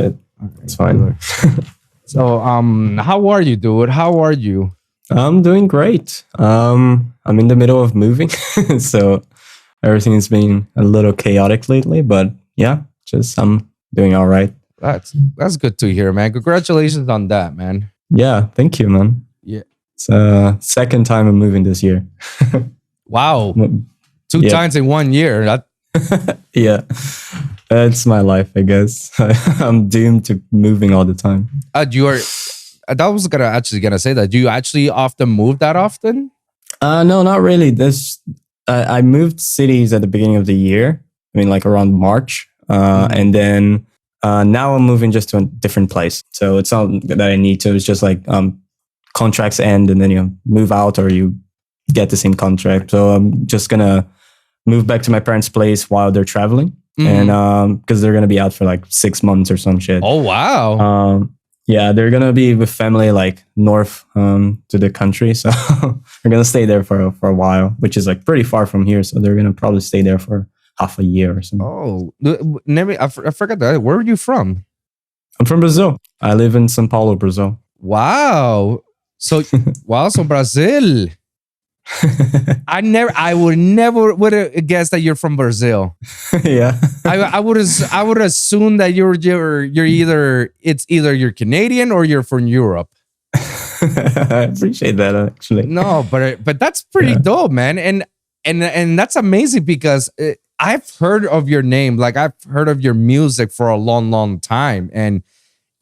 fit. It's fine. So, how are you, dude? How are you? I'm doing great. I'm in the middle of moving, so everything has been a little chaotic lately. But yeah, just I'm doing all right. That's good to hear, man. Congratulations on that, man. Yeah, thank you, man. Yeah. It's second time I'm moving this year. Wow. 2 times in 1 year. That yeah, that's my life, I guess. I'm doomed to moving all the time. you are. That was gonna say that. Do you actually often move that often? No, not really. I moved cities at the beginning of the year. I mean, like around March, and then now I'm moving just to a different place. So it's not that I need to. It's just like contracts end, and then you move out or you get the same contract. So I'm just gonna move back to my parents' place while they're traveling, and because they're gonna be out for like 6 months or some shit. Oh wow! Yeah, they're gonna be with family like north to the country, so they're gonna stay there for a while, which is like pretty far from here. So they're gonna probably stay there for half a year or something. Oh, I forgot that. Where are you from? I'm from Brazil. I live in São Paulo, Brazil. Wow. So so Brazil. I would never have guessed that you're from Brazil. Yeah. I would assume that you're either you're Canadian or you're from Europe. I appreciate that actually. No, but that's pretty dope, man. And that's amazing because I've heard of your name, like I've heard of your music for a long time, and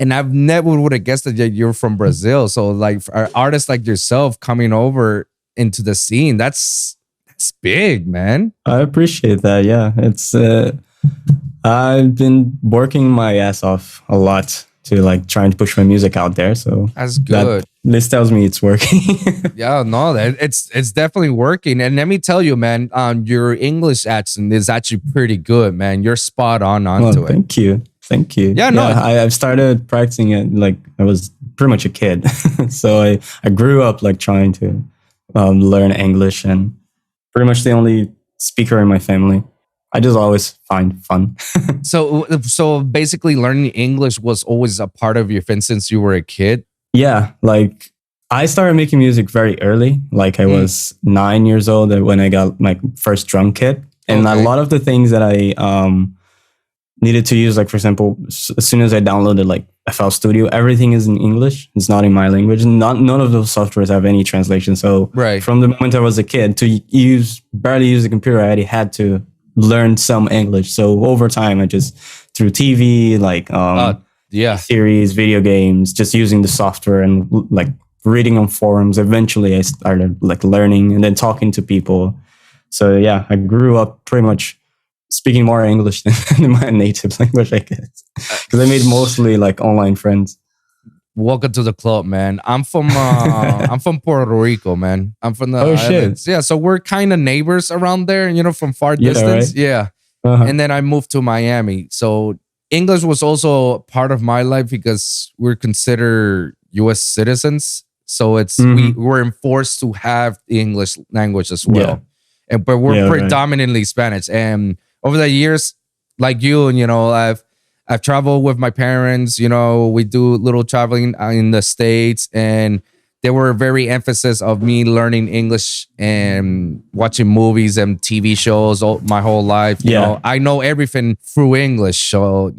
I've never would have guessed that you're from Brazil. So like for artists like yourself coming over into the scene, that's big, man. I appreciate that. Yeah, it's I've been working my ass off a lot to like trying to push my music out there. So that's good. This tells me it's working. Yeah, no, it's definitely working. And let me tell you, man, your English accent is actually pretty good, man. You're spot onto it. Thank you. Yeah, no, I've started practicing it like I was pretty much a kid. So I grew up like trying to learn English, and pretty much the only speaker in my family. I just always find fun. So basically learning English was always a part of your thing since you were a kid? Yeah, like I started making music very early. Like I was 9 years old when I got my first drum kit. And a lot of the things that I needed to use, like for example, as soon as I downloaded like FL Studio, everything is in English. It's not in my language. None of those softwares have any translation. So from the moment I was a kid to barely use the computer, I already had to learn some English. So over time, I just through TV, like series, video games, just using the software and like reading on forums. Eventually, I started like learning and then talking to people. So yeah, I grew up pretty much speaking more English than my native language, I guess, because I made mostly like online friends. Welcome to the club, man. I'm from Puerto Rico, man. I'm from the islands. Yeah, so we're kind of neighbors around there, from far distance. Right? Yeah. And then I moved to Miami. So English was also part of my life because we're considered U.S. citizens. So it's we're enforced to have the English language as well. Yeah. But we're predominantly Spanish. And over the years, like you, I've traveled with my parents. We do little traveling in the States, and they were very emphasis of me learning English and watching movies and TV shows my whole life. You know, I know everything through English. So,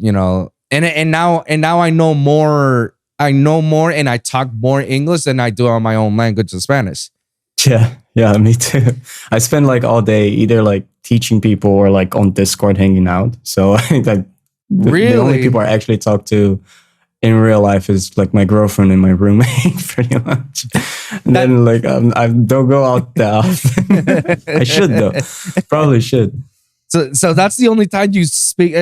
and now I know more. And I talk more English than I do on my own language of Spanish. Yeah, me too. I spend like all day either like teaching people or like on Discord hanging out. So I think like the only people I actually talk to in real life is like my girlfriend and my roommate, pretty much. And then like I don't go out that often. I should though. Probably should. So that's the only time you speak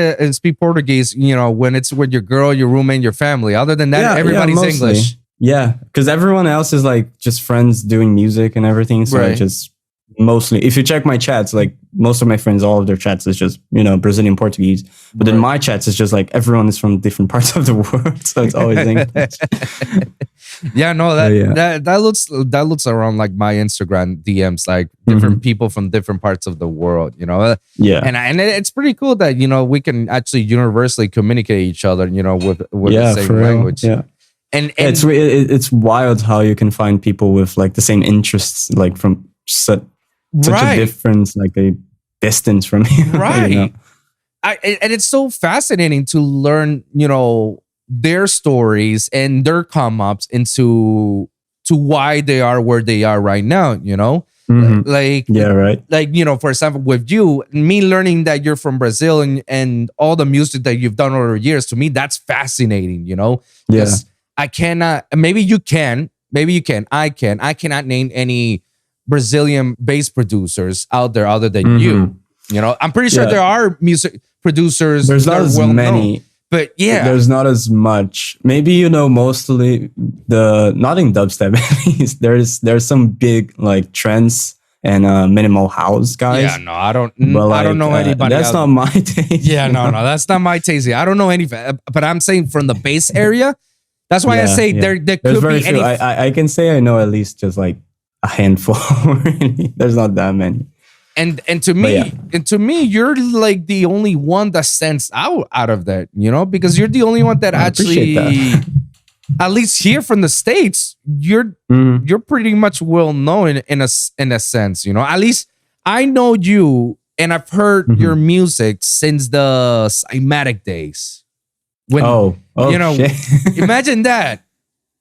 Portuguese. When it's with your girl, your roommate, your family. Other than that, everybody's English. Yeah, because everyone else is like just friends doing music and everything. So I just mostly, if you check my chats, like most of my friends, all of their chats is just, Brazilian Portuguese. But then my chats is just like everyone is from different parts of the world. So it's always English. Yeah, no, that looks around like my Instagram DMs, like different people from different parts of the world, Yeah. And it's pretty cool that, we can actually universally communicate each other, with the same language. Yeah. And it's wild how you can find people with like the same interests, like from such a difference, like a distance from you. Right. And it's so fascinating to learn, their stories and their come ups into why they are where they are right now, Like, yeah, right. Like, for example, with you, me learning that you're from Brazil and all the music that you've done over the years, to me, that's fascinating, Because I cannot, maybe you can, I cannot name any Brazilian bass producers out there other than you. I'm pretty sure there are music producers. There's not as many. Known, but yeah, there's not as much. Maybe mostly not in dubstep. At least there's some big like trance and minimal house guys. Yeah, no, I don't know anybody. That's not my taste. Yeah, no, that's not my taste. I don't know any, but I'm saying from the bass area. That's why I say there could be any. I can say I know at least just like a handful. Really. There's not that many. And to me, you're like the only one that stands out of that, because you're the only one that actually, at least here from the States, you're pretty much well known in a sense, At least I know you, and I've heard your music since the Cymatic days. When, shit. Imagine that.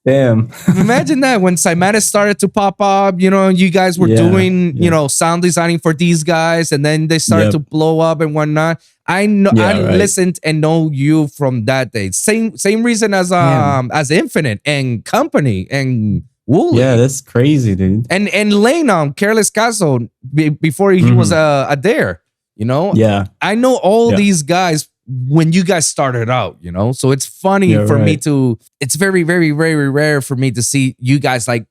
Damn. Imagine that when Cymatic started to pop up, you guys were doing, sound designing for these guys, and then they started to blow up and whatnot. I know listened and know you from that day. Same reason as Infinite and Company and Wolv. Yeah, that's crazy, dude. And Lane Careless Castle before he was a Dare, Yeah. I know all these guys when you guys started out, so it's funny for me it's very, very, very rare for me to see you guys like,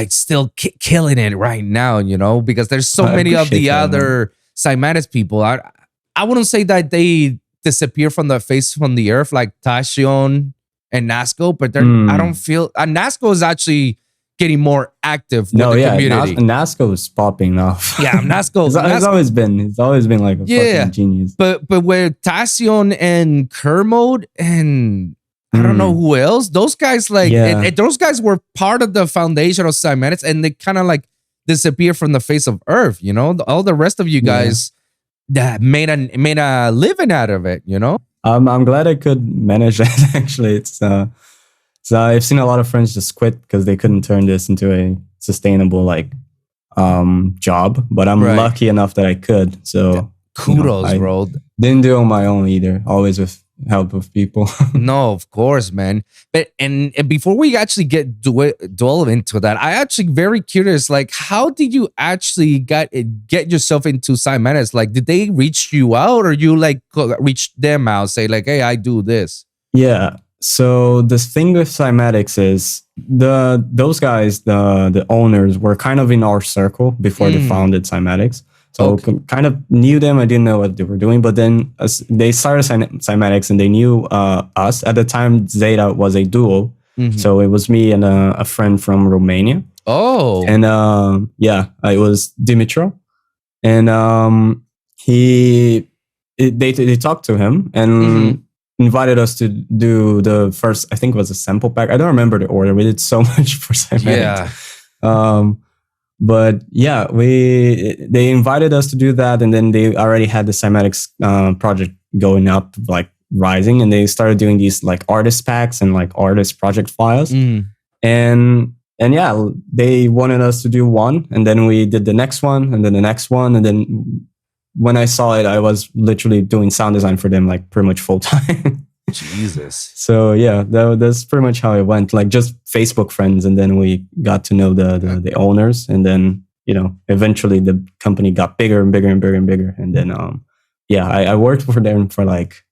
still killing it right now, because there's so many of the other Cymatic people. I wouldn't say that they disappear from the face from the earth like Tashion and Nasco, but I don't feel Nasco is actually getting more active with the community. Nasco is popping off. Yeah, Nasco. He's always been like a fucking genius. But with Tassion and Kermode and I don't know who else, those guys and those guys were part of the foundation of Cymatic, and they kind of like disappear from the face of Earth. All the rest of you guys that made a living out of it. I'm glad I could manage that. Actually, so I've seen a lot of friends just quit because they couldn't turn this into a sustainable job. But I'm lucky enough that I could. So kudos, bro. Didn't do it on my own either. Always with help of people. No, of course, man. But and before we actually delve into that, I actually very curious. Like, how did you actually get yourself into Cymatic? Like, did they reach you out, or you reached them out, say like, "Hey, I do this." Yeah. So the thing with Cymatics is those guys, the owners, were kind of in our circle before they founded Cymatics. So kind of knew them. I didn't know what they were doing, but then they started Cymatics and they knew us. At the time, Zetta was a duo. So it was me and a friend from Romania. Oh. And it was Dimitro. And they talked to him and invited us to do the first, I think it was a sample pack. I don't remember the order. We did so much for Cymatic. Yeah. But yeah, they invited us to do that, and then they already had the Cymatics project going up, like rising, and they started doing these like artist packs and like artist project files. And yeah, they wanted us to do one, and then we did the next one, and then the next one, and then when I saw it, I was literally doing sound design for them like pretty much full time. Jesus. So yeah, that's pretty much how it went. Like just Facebook friends, and then we got to know the owners, and then eventually the company got bigger and bigger and bigger and bigger, and then I worked for them for like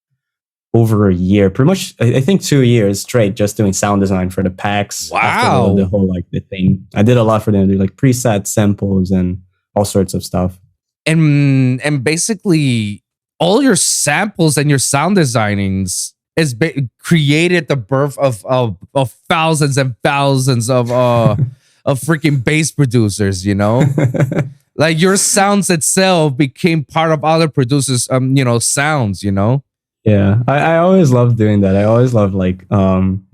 over a year, pretty much. I think 2 years straight, just doing sound design for the packs. Wow, the whole like the thing. I did a lot for them. I did like preset samples and all sorts of stuff. and basically all your samples and your sound designings is created the birth of thousands and thousands of freaking bass producers, you know. Like your sounds itself became part of other producers sounds, you know. Yeah, I always love doing that. I always love like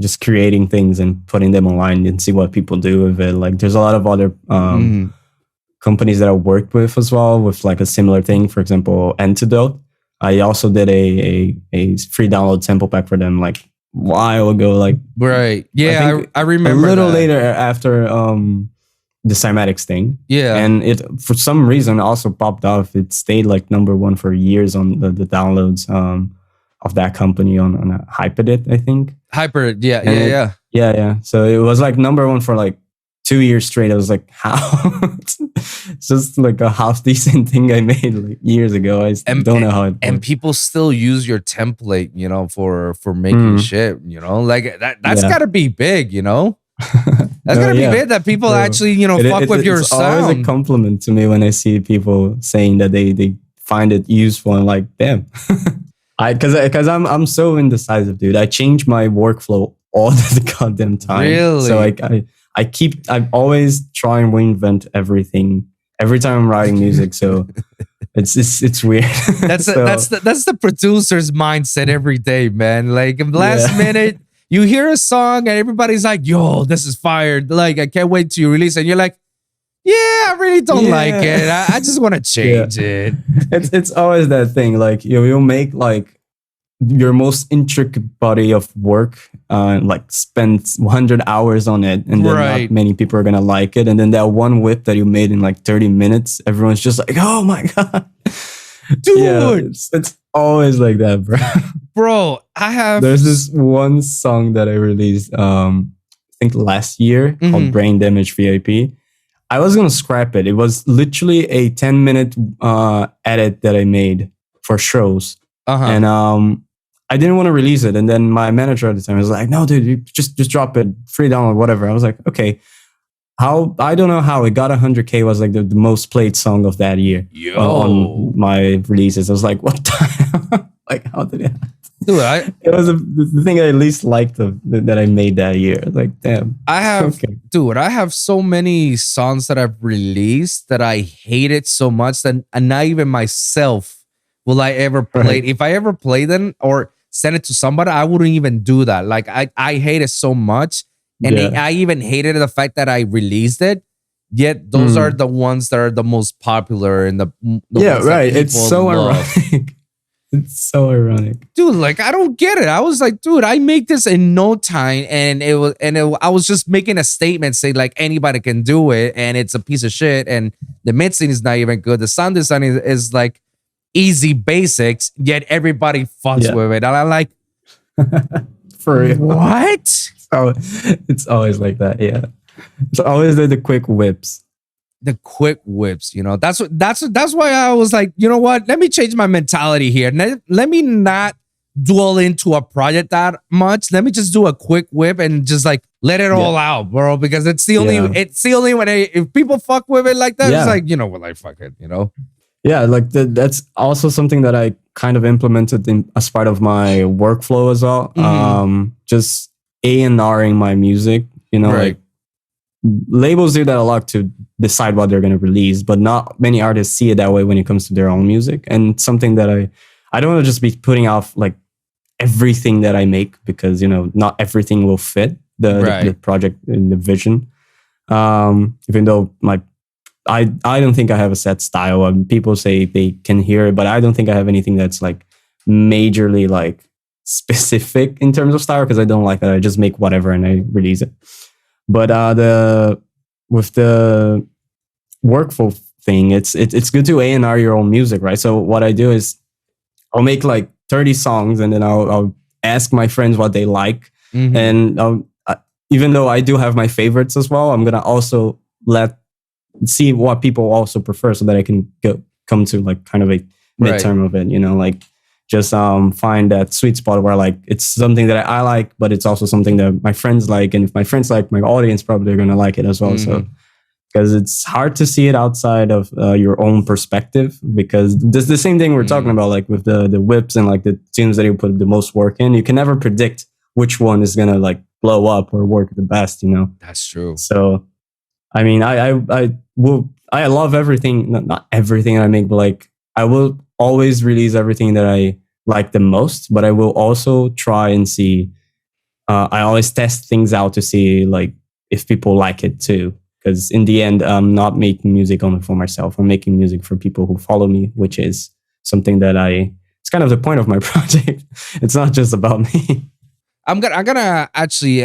just creating things and putting them online and see what people do with it. Like there's a lot of other companies that I worked with as well with like a similar thing. For example, Antidote. I also did a free download sample pack for them like a while ago. Like right, yeah, I remember a little later after the Cymatic thing. Yeah, and it for some reason also popped off. It stayed like #1 for years on the downloads of that company on Hyperdit, I think. Hyperdit, yeah. So it was like #1 for like 2 years straight. I was like, how? It's just like a half decent thing I made like years ago. I don't know how it works. And people still use your template, you know, for making shit, you know, like that's gotta be big, you know. That's gotta be big that people actually, you know, fuck with your sound. It's always a compliment to me when I see people saying that they find it useful and like, damn. Because I'm so indecisive, dude. I change my workflow all the goddamn time. Really? So I always try and reinvent everything every time I'm writing music. So it's weird. That's the producer's mindset every day, man. Like last minute, you hear a song and everybody's like, "Yo, this is fire!" Like I can't wait till you release it. And you're like, "Yeah, I really don't like it. I just want to change it." It's always that thing. Like you'll make like your most intricate body of work, like spend 100 hours on it, and then not many people are gonna like it. And then that one whip that you made in like 30 minutes, everyone's just like, "Oh my god, dude!" Yeah, it's always like that, bro. Bro, there's this one song that I released, I think last year called "Brain Damage VIP." I was gonna scrap it. It was literally a 10-minute edit that I made for shows, and I didn't want to release it. And then my manager at the time was like, "No, dude, you just drop it, free download, whatever." I was like, "Okay." I don't know how it got 100K. Was like the most played song of that year on my releases. I was like, "What the hell?" Like, how did it happen? Dude, it was the thing I least liked that I made that year. Like, damn. I have so many songs that I've released that I hated so much that not even myself will I ever play. If I ever play them or send it to somebody, I wouldn't even do that. Like I hate it so much. And I even hated the fact that I released it. Yet those are the ones that are the most popular and the ones that It's so ironic. It's so ironic, dude. Like I don't get it. I was like, dude, I make this in no time, and I was just making a statement saying like anybody can do it, and it's a piece of shit, and the mixing is not even good. The sound design is like easy basics, yet everybody fucks with it, and I'm like, for real, what? Oh, it's always like that. Yeah, it's always the quick whips. The quick whips, you know. That's why I was like, you know what? Let me change my mentality here. Let me not dwell into a project that much. Let me just do a quick whip and just like let it all out, bro. Because it's the only way. If people fuck with it like that, it's like, you know, well, like fuck it, you know. Yeah, like that's also something that I kind of implemented as part of my workflow as well. Just A&Ring my music, you know, like labels do that a lot to decide what they're going to release, but not many artists see it that way when it comes to their own music. And something that I don't want to just be putting off like everything that I make, because, you know, not everything will fit the project and the vision. Even though I don't think I have a set style. People say they can hear it, but I don't think I have anything that's like majorly like specific in terms of style, because I don't like that. I just make whatever and I release it. But with the workflow thing, it's good to A&R your own music, right? So what I do is I'll make like 30 songs, and then I'll ask my friends what they like, and even though I do have my favorites as well, I'm gonna also see what people also prefer, so that I can come to like kind of a midterm of it, you know, like just find that sweet spot where like it's something that I like, but it's also something that my friends like, and if my friends like, my audience probably are gonna like it as well. So because it's hard to see it outside of your own perspective, because there's the same thing we're talking about, like with the whips and like the tunes that you put the most work in. You can never predict which one is gonna like blow up or work the best, you know. That's true. So I mean, I love everything, not everything I make, but like I will always release everything that I like the most, but I will also try and see, I always test things out to see like if people like it too. Because in the end, I'm not making music only for myself. I'm making music for people who follow me, which is something that it's kind of the point of my project. It's not just about me. I'm gonna actually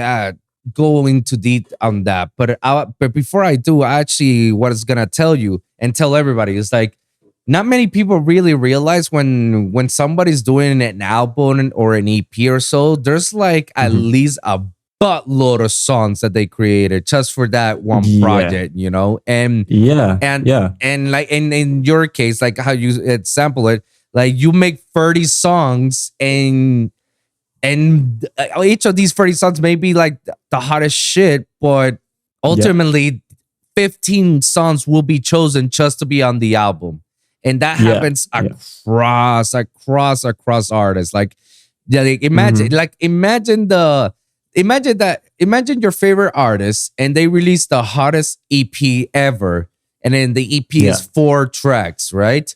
go into deep on that, but before I do, actually, what is gonna tell you and tell everybody is like, not many people really realize when somebody's doing an album or an EP or so, there's like at least a buttload of songs that they created just for that one project, you know? And like in your case, like how you sample it, like you make 30 songs and each of these 30 songs may be like the hottest shit, but ultimately 15 songs will be chosen just to be on the album. And that happens across artists. Like, imagine your favorite artist and they release the hottest EP ever. And then the EP is 4 tracks, right?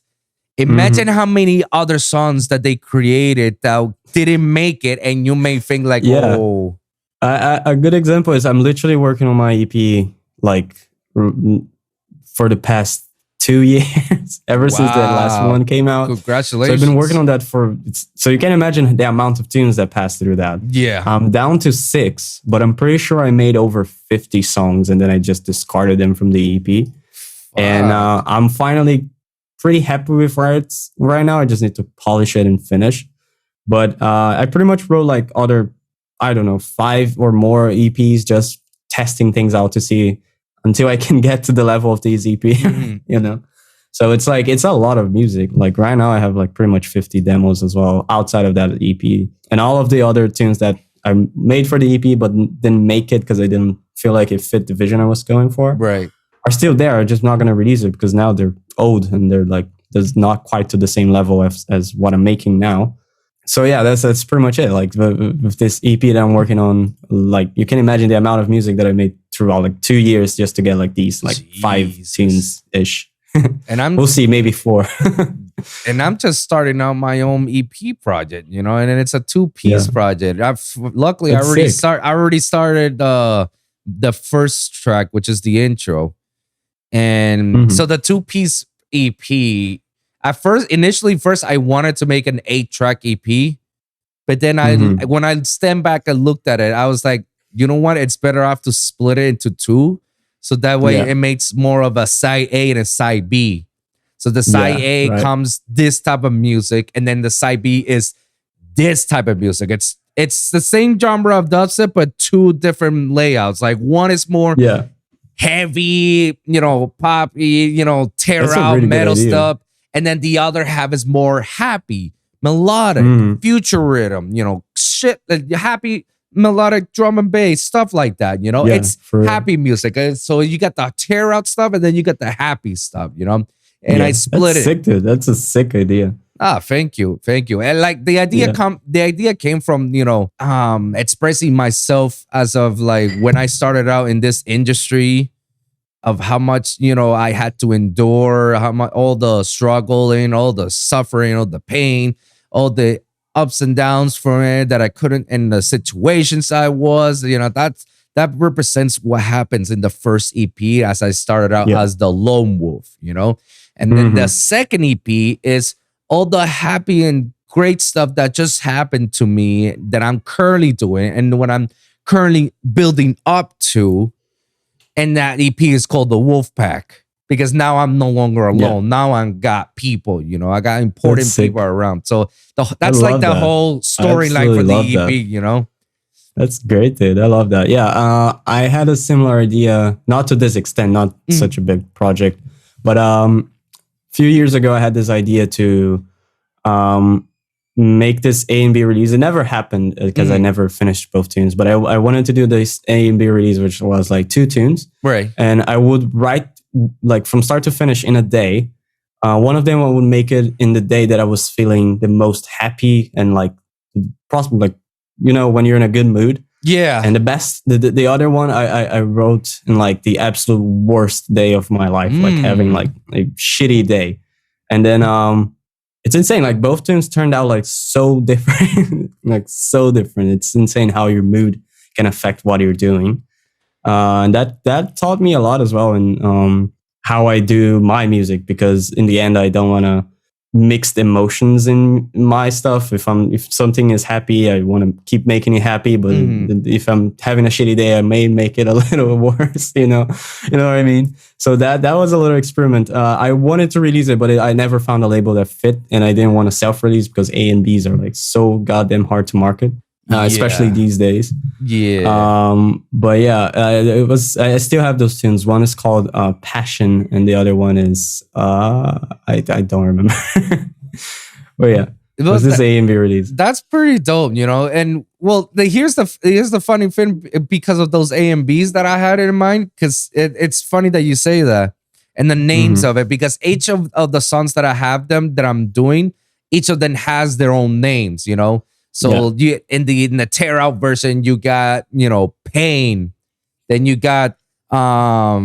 Imagine how many other songs that they created that didn't make it, and you may think like, oh. A good example is I'm literally working on my EP like for the past 2 years, ever since the last one came out. Congratulations. So I've been working on that so you can imagine the amount of tunes that passed through that. Yeah. I'm down to 6, but I'm pretty sure I made over 50 songs and then I just discarded them from the EP. And I'm finally pretty happy with where it's right now. I just need to polish it and finish. But I pretty much wrote like other, I don't know, 5 or more EPs, just testing things out to see until I can get to the level of these EP, you know? So it's like, it's a lot of music. Like right now I have like pretty much 50 demos as well outside of that EP. And all of the other tunes that I made for the EP but didn't make it because I didn't feel like it fit the vision I was going for. Right. Are still there. I'm just not going to release it because now they're old and they're like, there's not quite to the same level as what I'm making now. So yeah, that's pretty much it. Like with this EP that I'm working on, like you can imagine the amount of music that I made throughout like 2 years just to get like these like 5 tunes ish. And we'll see, maybe 4. And I'm just starting out my own EP project, you know, and it's a 2-piece project. I already started the first track, which is the intro. And so the 2-piece EP, initially I wanted to make an 8-track EP, but then when I stand back and looked at it, I was like, you know what? It's better off to split it into 2. So that way it makes more of a side A and a side B. So the side A comes this type of music, and then the side B is this type of music. It's the same genre of dubstep, but 2 different layouts. Like one is more heavy, you know, poppy, you know, tear out really metal stuff. And then the other half is more happy, melodic, future rhythm, you know, happy, melodic drum and bass, stuff like that, you know? It's happy music. So you got the tear out stuff and then you got the happy stuff, you know? And I split Sick, dude. That's a sick idea. Thank you. And like the idea came from, you know, expressing myself as of like when I started out in this industry, of how much, you know, I had to endure, how much, all the struggling, all the suffering, all the pain, all the ups and downs from it that I couldn't, in the situations I was, you know, that represents what happens in the first EP as I started out as the lone wolf, you know? And then the second EP is all the happy and great stuff that just happened to me that I'm currently doing and what I'm currently building up to. And that EP is called The Wolf Pack because now I'm no longer alone. Now I got people, you know, I got important people around. So that's like the whole storyline for the EP, you know? That's great, dude. I love that. Yeah, I had a similar idea, not to this extent, not such a big project, but a few years ago, I had this idea to make this A and B release. It never happened because I never finished both tunes, but I wanted to do this A and B release, which was like 2 tunes. Right. And I would write like from start to finish in a day. One of them I would make it in the day that I was feeling the most happy and like possible, like, you know, when you're in a good mood. Yeah. And the other one I wrote in like the absolute worst day of my life, like having like a shitty day. And then it's insane. Like both tunes turned out like so different, like so different. It's insane how your mood can affect what you're doing. And that taught me a lot as well in how I do my music, because in the end I don't want to mixed emotions in my stuff. If something is happy, I want to keep making it happy, but if I'm having a shitty day, I may make it a little worse, you know what I mean? So that was a little experiment. I wanted to release it, but I never found a label that fit, and I didn't want to self-release because A and Bs are like so goddamn hard to market. Especially these days. But yeah, I still have those tunes. One is called Passion, and the other one is I don't remember. But yeah, it was this A and B release. That's pretty dope, you know. And well, here's the funny thing, because of those A and Bs that I had in mind, because it's funny that you say that, and the names of it, because each of the songs that I have that I'm doing, each of them has their own names, you know. So you in the tear out version, you got, you know, Pain, then you got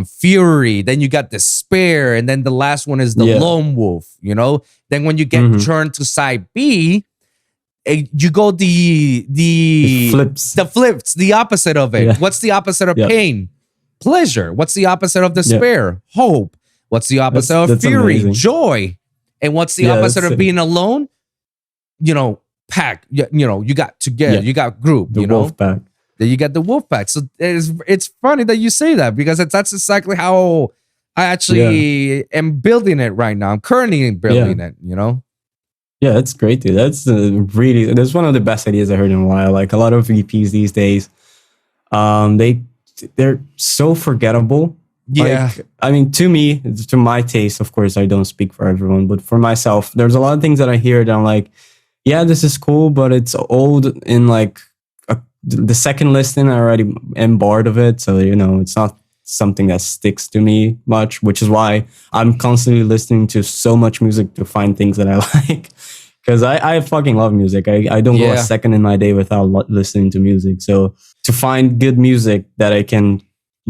Fury, then you got Despair, and then the last one is the Lone Wolf, you know. Then when you get turned to side B, you go the flips, the opposite of it. What's the opposite of Pain? Pleasure. What's the opposite of Despair? Hope. What's the opposite of Fury? Amazing. Joy. And what's the opposite of being alone? You know, pack. You know, you got together. You got group. The wolf pack. Then you got the wolf pack. So it's funny that you say that, because that's exactly how I actually am building it right now. I'm currently building it. You know. Yeah, that's great, dude. That's that's one of the best ideas I heard in a while. Like a lot of EPs these days, they're so forgettable. Yeah. Like, I mean, to me, to my taste, of course, I don't speak for everyone, but for myself, there's a lot of things that I hear that I'm like, yeah, this is cool, but it's old in like the second listen. I already am bored of it. So, you know, it's not something that sticks to me much, which is why I'm constantly listening to so much music to find things that I like. Because I fucking love music. I don't go a second in my day without listening to music. So to find good music that I can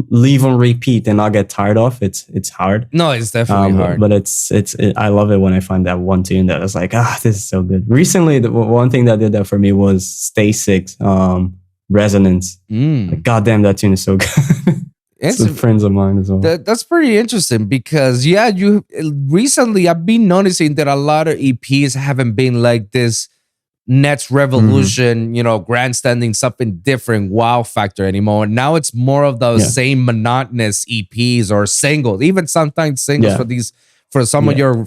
leave on repeat and not get tired of, it's hard. No, it's definitely hard. But it's I love it when I find that one tune that is like, this is so good. Recently, the one thing that did that for me was Stay Six, Resonance. Like, goddamn, that tune is so good. It's friends of mine as well. That's pretty interesting, because you recently I've been noticing that a lot of EPs haven't been like this next revolution, you know, grandstanding, something different, wow factor anymore. Now it's more of those same monotonous EPs or singles, even sometimes singles for some of your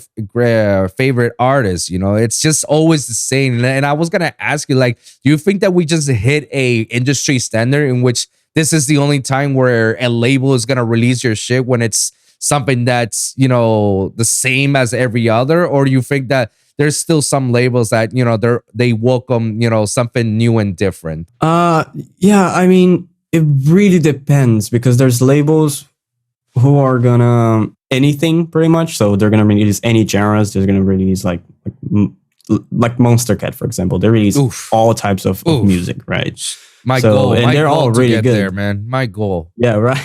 favorite artists. You know, it's just always the same. And I was gonna ask you, like, do you think that we just hit a industry standard in which this is the only time where a label is gonna release your shit when it's something that's, you know, the same as every other? Or do you think that there's still some labels that, you know, they welcome, you know, something new and different? Yeah, I mean, it really depends, because there's labels who are gonna anything pretty much. So they're gonna release any genres. They're gonna release like Monster Cat, for example. They release all types of music, right? My goal, and they're all really good there, man. My goal. Yeah, right.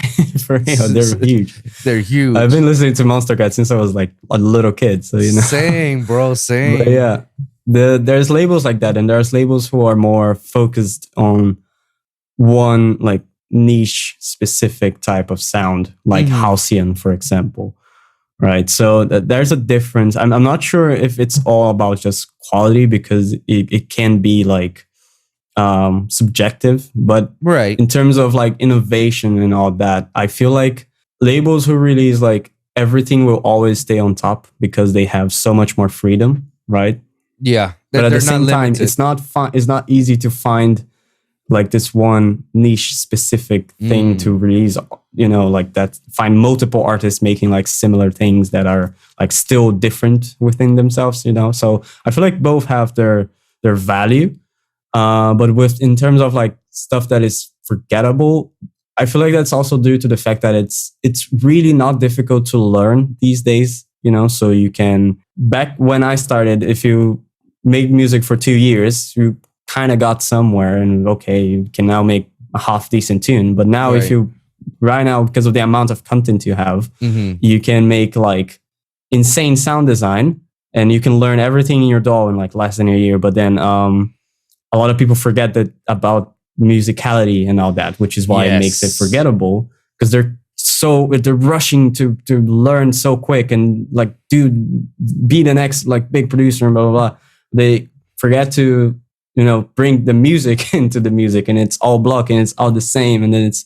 For real, they're huge. They're huge. I've been listening to Monster Cat since I was like a little kid, so you know. Same, bro. Same. But yeah, there's labels like that, and there's labels who are more focused on one like niche specific type of sound, like Halcyon, for example. Right. So there's a difference. I'm not sure if it's all about just quality, because it can be like subjective, but in terms of like innovation and all that, I feel like labels who release like everything will always stay on top because they have so much more freedom, right? Yeah, but at the same time, it's not easy to find like this one niche specific thing to release, you know, like that. Find multiple artists making like similar things that are like still different within themselves, you know. So I feel like both have their their value. But in terms of like stuff that is forgettable, I feel like that's also due to the fact that it's really not difficult to learn these days, so you can, back when I started, if you make music for 2 years, you kind of got somewhere and okay, you can now make a half decent tune. But now if you, right now, because of the amount of content you have, you can make like insane sound design and you can learn everything in your DAW in like less than a year. But then a lot of people forget that about musicality and all that, which is why it makes it forgettable, because they're rushing to learn so quick and like, dude, be the next like big producer and blah blah blah. They forget to bring the music into the music, and it's all block and it's all the same, and then it's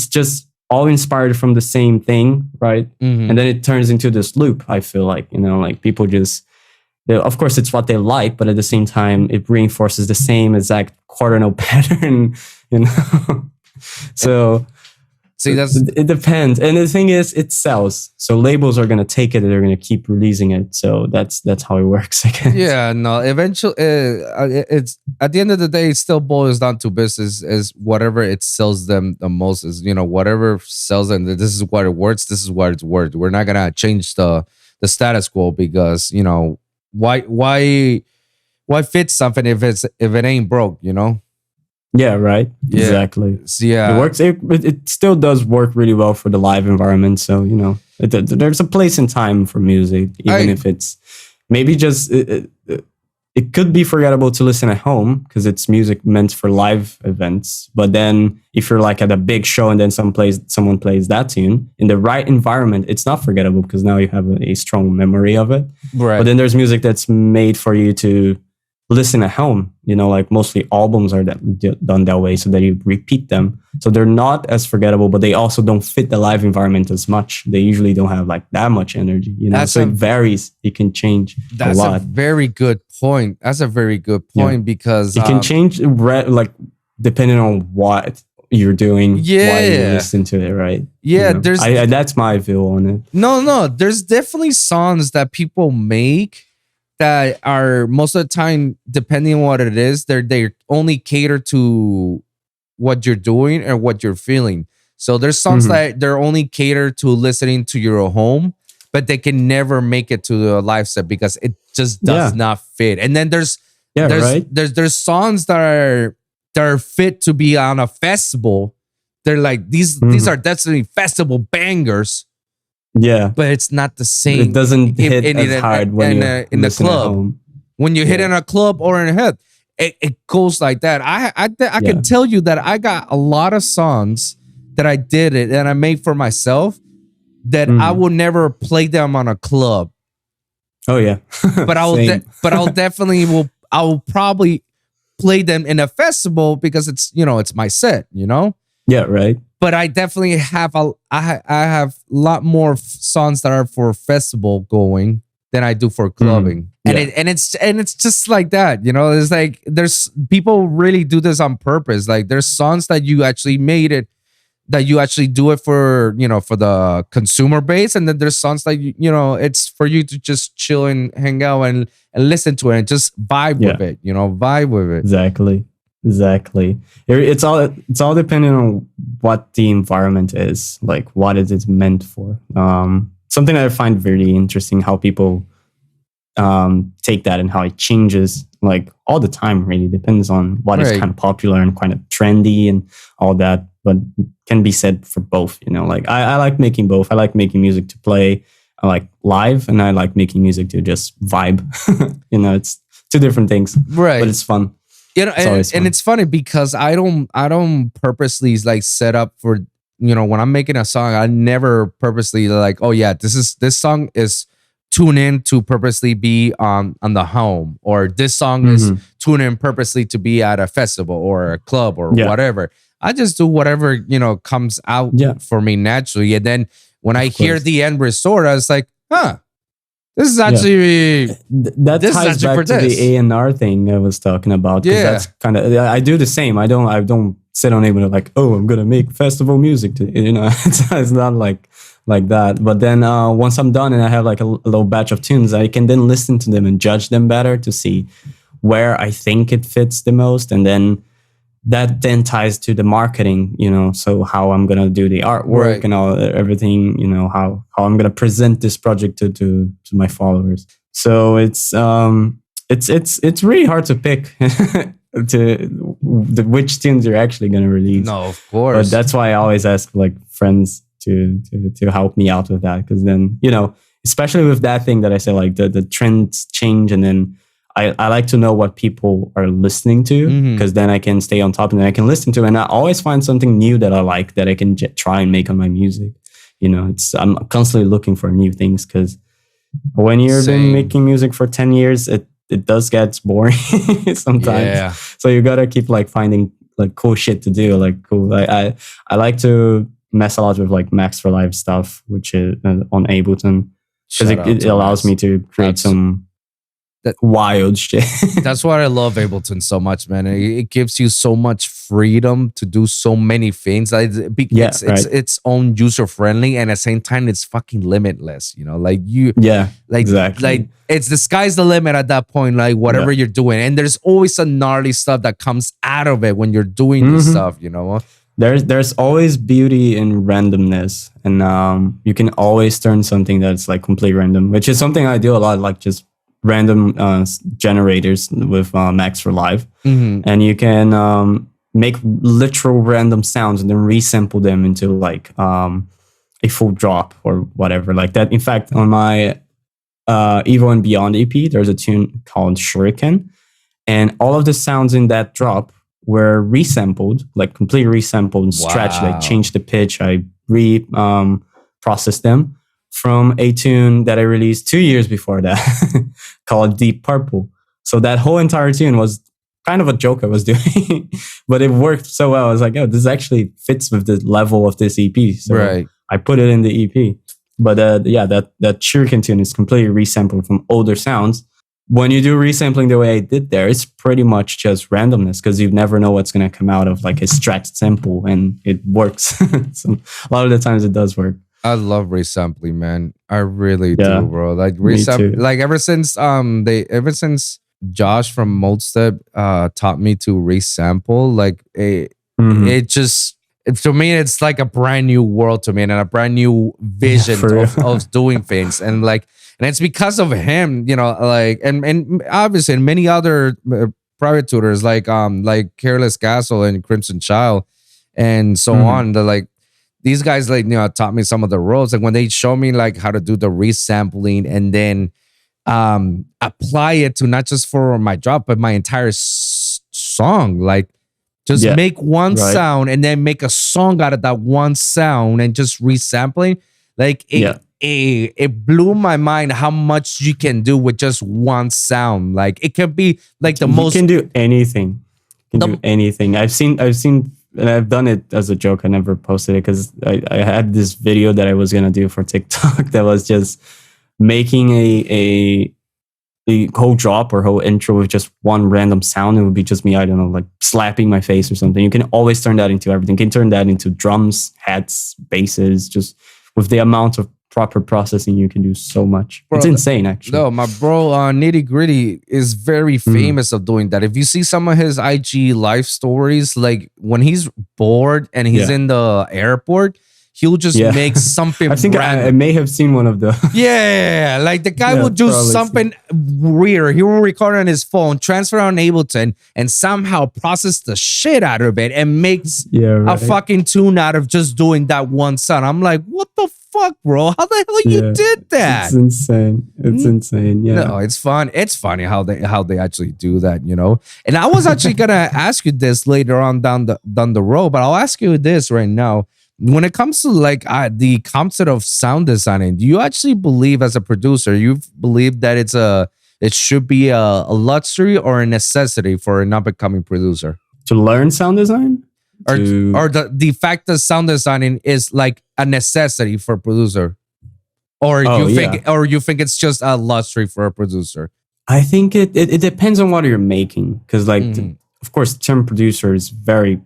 just all inspired from the same thing, right? And then it turns into this loop. I feel like like people just. Of course, it's what they like, but at the same time, it reinforces the same exact quarter note pattern, So, see, it depends. And the thing is, it sells. So labels are going to take it and they're going to keep releasing it. So that's how it works, I guess. Yeah, no, eventually, it's at the end of the day, it still boils down to business as whatever it sells them the most is, whatever sells them. This is what it works. This is what it's worth. We're not going to change the status quo because, why fit something if it ain't broke, Yeah, right. Yeah. Exactly. Yeah, it works. It still does work really well for the live environment. So there's a place and time for music, even if it's maybe just it could be forgettable to listen at home because it's music meant for live events. But then if you're like at a big show and then someone plays that tune in the right environment, it's not forgettable because now you have a strong memory of it. Right. But then there's music that's made for you to listen at home, like mostly albums are done that way so that you repeat them. So they're not as forgettable, but they also don't fit the live environment as much. They usually don't have like that much energy, so it varies. It can change a lot. That's a very good point. Because it can change like depending on what you're doing, why you listen to it, right? Yeah, that's my view on it. No, there's definitely songs that people make that are most of the time, depending on what it is, they only cater to what you're doing or what you're feeling. So there's songs that they're only catered to listening to your home, but they can never make it to the live set because it just does not fit. And then there's songs that are fit to be on a festival. They're like these are definitely festival bangers. Yeah, but it's not the same. It doesn't hit as hard when you're in the club. When you hit in a club or in a head, it goes like that. I can tell you that I got a lot of songs that I did it and I made for myself that I will never play them on a club. Oh yeah, but I will probably play them in a festival because it's it's my set. Yeah, right. But I definitely have I have a lot more songs that are for festival going than I do for clubbing. And it's just like that, it's like there's people really do this on purpose. Like there's songs that you actually made it, that you actually do it for, for the consumer base. And then there's songs that, it's for you to just chill and hang out and listen to it and just vibe with it, vibe with it. Exactly. It's all depending on what the environment is, like what is it meant for. Something that I find very interesting, how people take that and how it changes like all the time. Really depends on what is kind of popular and kind of trendy and all that. But can be said for both. Like I like making both. I like making music to play. I like live, and I like making music to just vibe. It's two different things, right? But it's fun. And it's funny because I don't purposely like set up for, when I'm making a song, I never purposely like, oh yeah, this song is tuned in to purposely be on the home, or this song is tuned in purposely to be at a festival or a club or whatever. I just do whatever, comes out for me naturally. And then when I hear the end resort, I was like, this is actually that ties back to the A&R thing I was talking about. That's kind of, I do the same. I don't sit on it like, oh, I'm gonna make festival music. It's not like like that. But then once I'm done and I have like a little batch of tunes, I can then listen to them and judge them better to see where I think it fits the most. And then that then ties to the marketing, so how I'm going to do the artwork and everything, how I'm going to present this project to my followers. So it's really hard to pick which tunes you're actually going to release. No, of course. But that's why I always ask like friends to help me out with that. Cause then, especially with that thing that I said, like the trends change, and then I like to know what people are listening to, because then I can stay on top and then I can listen to, and I always find something new that I like that I can try and make on my music. I'm constantly looking for new things, because when you've been making music for 10 years, it does get boring sometimes. Yeah. So you gotta keep like finding like cool shit to do, like cool. I like to mess a lot with like Max for Live stuff, which is on Ableton, because it allows me to create some wild shit. That's why I love Ableton so much, man. It gives you so much freedom to do so many things. It's own user friendly, and at the same time, it's fucking limitless. Exactly. Like it's the sky's the limit at that point. Like whatever you're doing, and there's always a gnarly stuff that comes out of it when you're doing this stuff. There's always beauty in randomness, and you can always turn something that's like completely random, which is something I do a lot, like just random generators with Max for Live, and you can make literal random sounds and then resample them into like a full drop or whatever like that. In fact, on my Evo and Beyond EP, there's a tune called Shuriken, and all of the sounds in that drop were resampled, like completely resampled and stretched. I changed the pitch, I processed them from a tune that I released 2 years before that called Deep Purple. So that whole entire tune was kind of a joke I was doing, but it worked so well. I was like, oh, this actually fits with the level of this EP. So I put it in the EP. But that Shuriken tune is completely resampled from older sounds. When you do resampling the way I did there, it's pretty much just randomness, because you never know what's going to come out of like a stretched sample, and it works. So a lot of the times it does work. I love resampling, man. I really do, bro. Like resample, like ever since Josh from Moldstep taught me to resample, like it just, to me, it's like a brand new world to me, and a brand new vision of doing things. And it's because of him, like, and obviously and many other private tutors like Careless Castle and Crimson Child and so on. They're like, these guys taught me some of the ropes. Like when they show me like how to do the resampling and then apply it to not just for my drop, but my entire song. Like just make one sound and then make a song out of that one sound and just resampling. Like it blew my mind how much you can do with just one sound. Like it can be like you can do anything. You can do anything. I've seen, and I've done it as a joke. I never posted it because I had this video that I was gonna do for TikTok that was just making a whole drop or whole intro with just one random sound. It would be just me, I don't know, like slapping my face or something. You can always turn that into everything. You can turn that into drums, hats, basses, just with the amount of proper processing, you can do so much. Bro, it's insane, actually. No, my bro, Nitty Gritty is very famous of doing that. If you see some of his IG live stories, like when he's bored and he's in the airport, he'll just make something. I think I may have seen one of the. Like the guy will do something weird. He will record on his phone, transfer on Ableton, and somehow process the shit out of it and makes a fucking tune out of just doing that one sound. I'm like, what the fuck, bro? How the hell you did that? It's insane. It's insane. Yeah. No, it's fun. It's funny how they actually do that, And I was actually gonna ask you this later on down the road, but I'll ask you this right now. When it comes to like the concept of sound designing, do you actually believe as a producer, you believe that it should be a luxury or a necessity for an up-and-coming producer? To learn sound design? Or the fact that sound designing is like a necessity for a producer? Or you think it's just a luxury for a producer? I think it depends on what you're making. Because of course, the term producer is very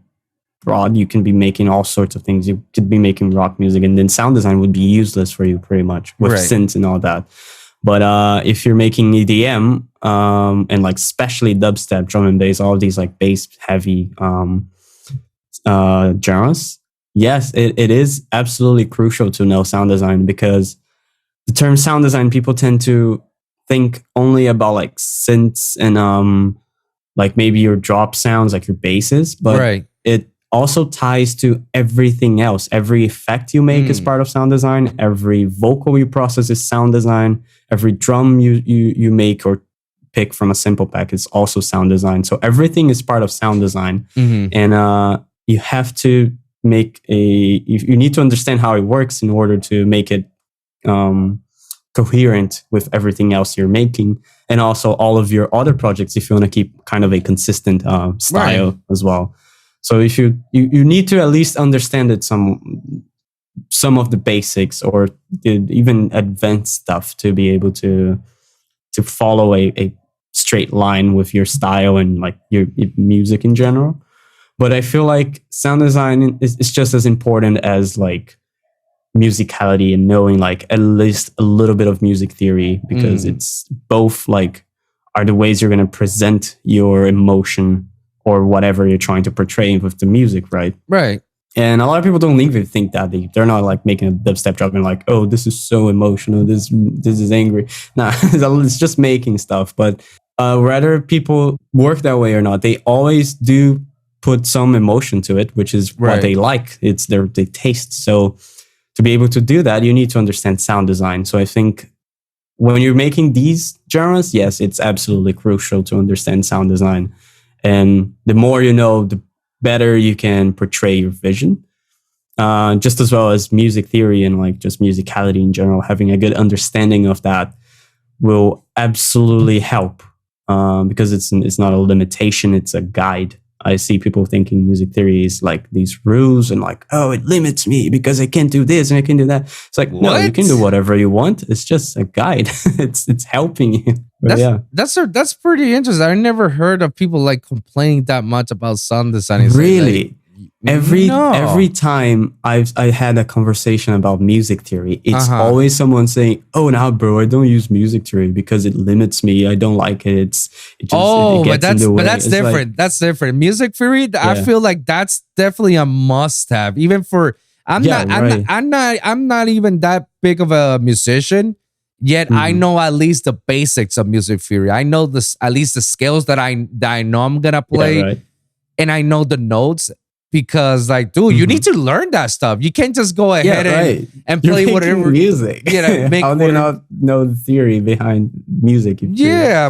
broad. You can be making all sorts of things. You could be making rock music, and then sound design would be useless for you pretty much with synths and all that. But if you're making EDM and like especially dubstep, drum and bass, all of these like bass heavy genres, yes, it is absolutely crucial to know sound design, because the term sound design, people tend to think only about like synths and like maybe your drop sounds, like your basses, but it also ties to everything else. Every effect you make is part of sound design. Every vocal you process is sound design. Every drum you make or pick from a sample pack is also sound design. So everything is part of sound design. And you have to you need to understand how it works in order to make it coherent with everything else you're making, and also all of your other projects if you want to keep kind of a consistent style as well. So if you need to at least understand it some of the basics or even advanced stuff to be able to follow a straight line with your style and like your music in general. But I feel like sound design is just as important as like musicality and knowing like at least a little bit of music theory, because it's both like are the ways you're going to present your emotion or whatever you're trying to portray with the music, right? Right. And a lot of people don't even think that. They're not like making a dubstep drop and like, oh, this is so emotional, this is angry. Nah, it's just making stuff. But whether people work that way or not, they always do put some emotion to it, which is what they like. It's their taste. So to be able to do that, you need to understand sound design. So I think when you're making these genres, yes, it's absolutely crucial to understand sound design. And the more you know, the better you can portray your vision. Just as well as music theory and like just musicality in general, having a good understanding of that will absolutely help, because it's not a limitation, it's a guide. I see people thinking music theory is like these rules and like, oh, it limits me because I can't do this and I can do that. It's like, no, you can do whatever you want. It's just a guide. it's helping you. That's pretty interesting. I never heard of people like complaining that much about sound design. Really? Like, every time I had a conversation about music theory, it's always someone saying, "Oh, now, bro, I don't use music theory because it limits me. I don't like it. It gets in the way." But that's different. Like, that's different. Music theory, I feel like that's definitely a must-have. Even for I'm not even that big of a musician. Yet I know at least the basics of music theory. I know at least the scales that I know I'm gonna play, and I know the notes. Because like, dude, you need to learn that stuff. You can't just go ahead and play whatever music. How they not know the theory behind music?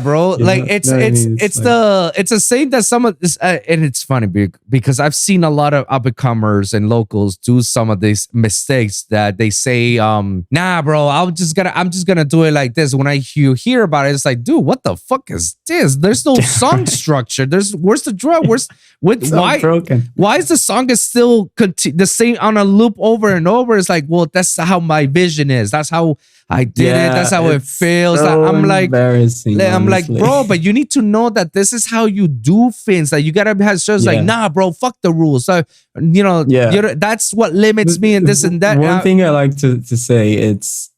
Bro. Like it's a saying that some of this, and it's funny because I've seen a lot of up-and-comers and locals do some of these mistakes that they say, nah, bro, I'm just gonna do it like this. When you hear about it, it's like, dude, what the fuck is this? There's no song structure. Where's the drum? Why is the song is still the same on a loop over and over? It's like, well, that's how my vision is. That's how I did it. That's how it feels. So I'm like, bro, but you need to know that this is how you do things. Like you gotta have shows like, nah, bro, fuck the rules. So that's what limits me and this and that. One thing I like to say, it's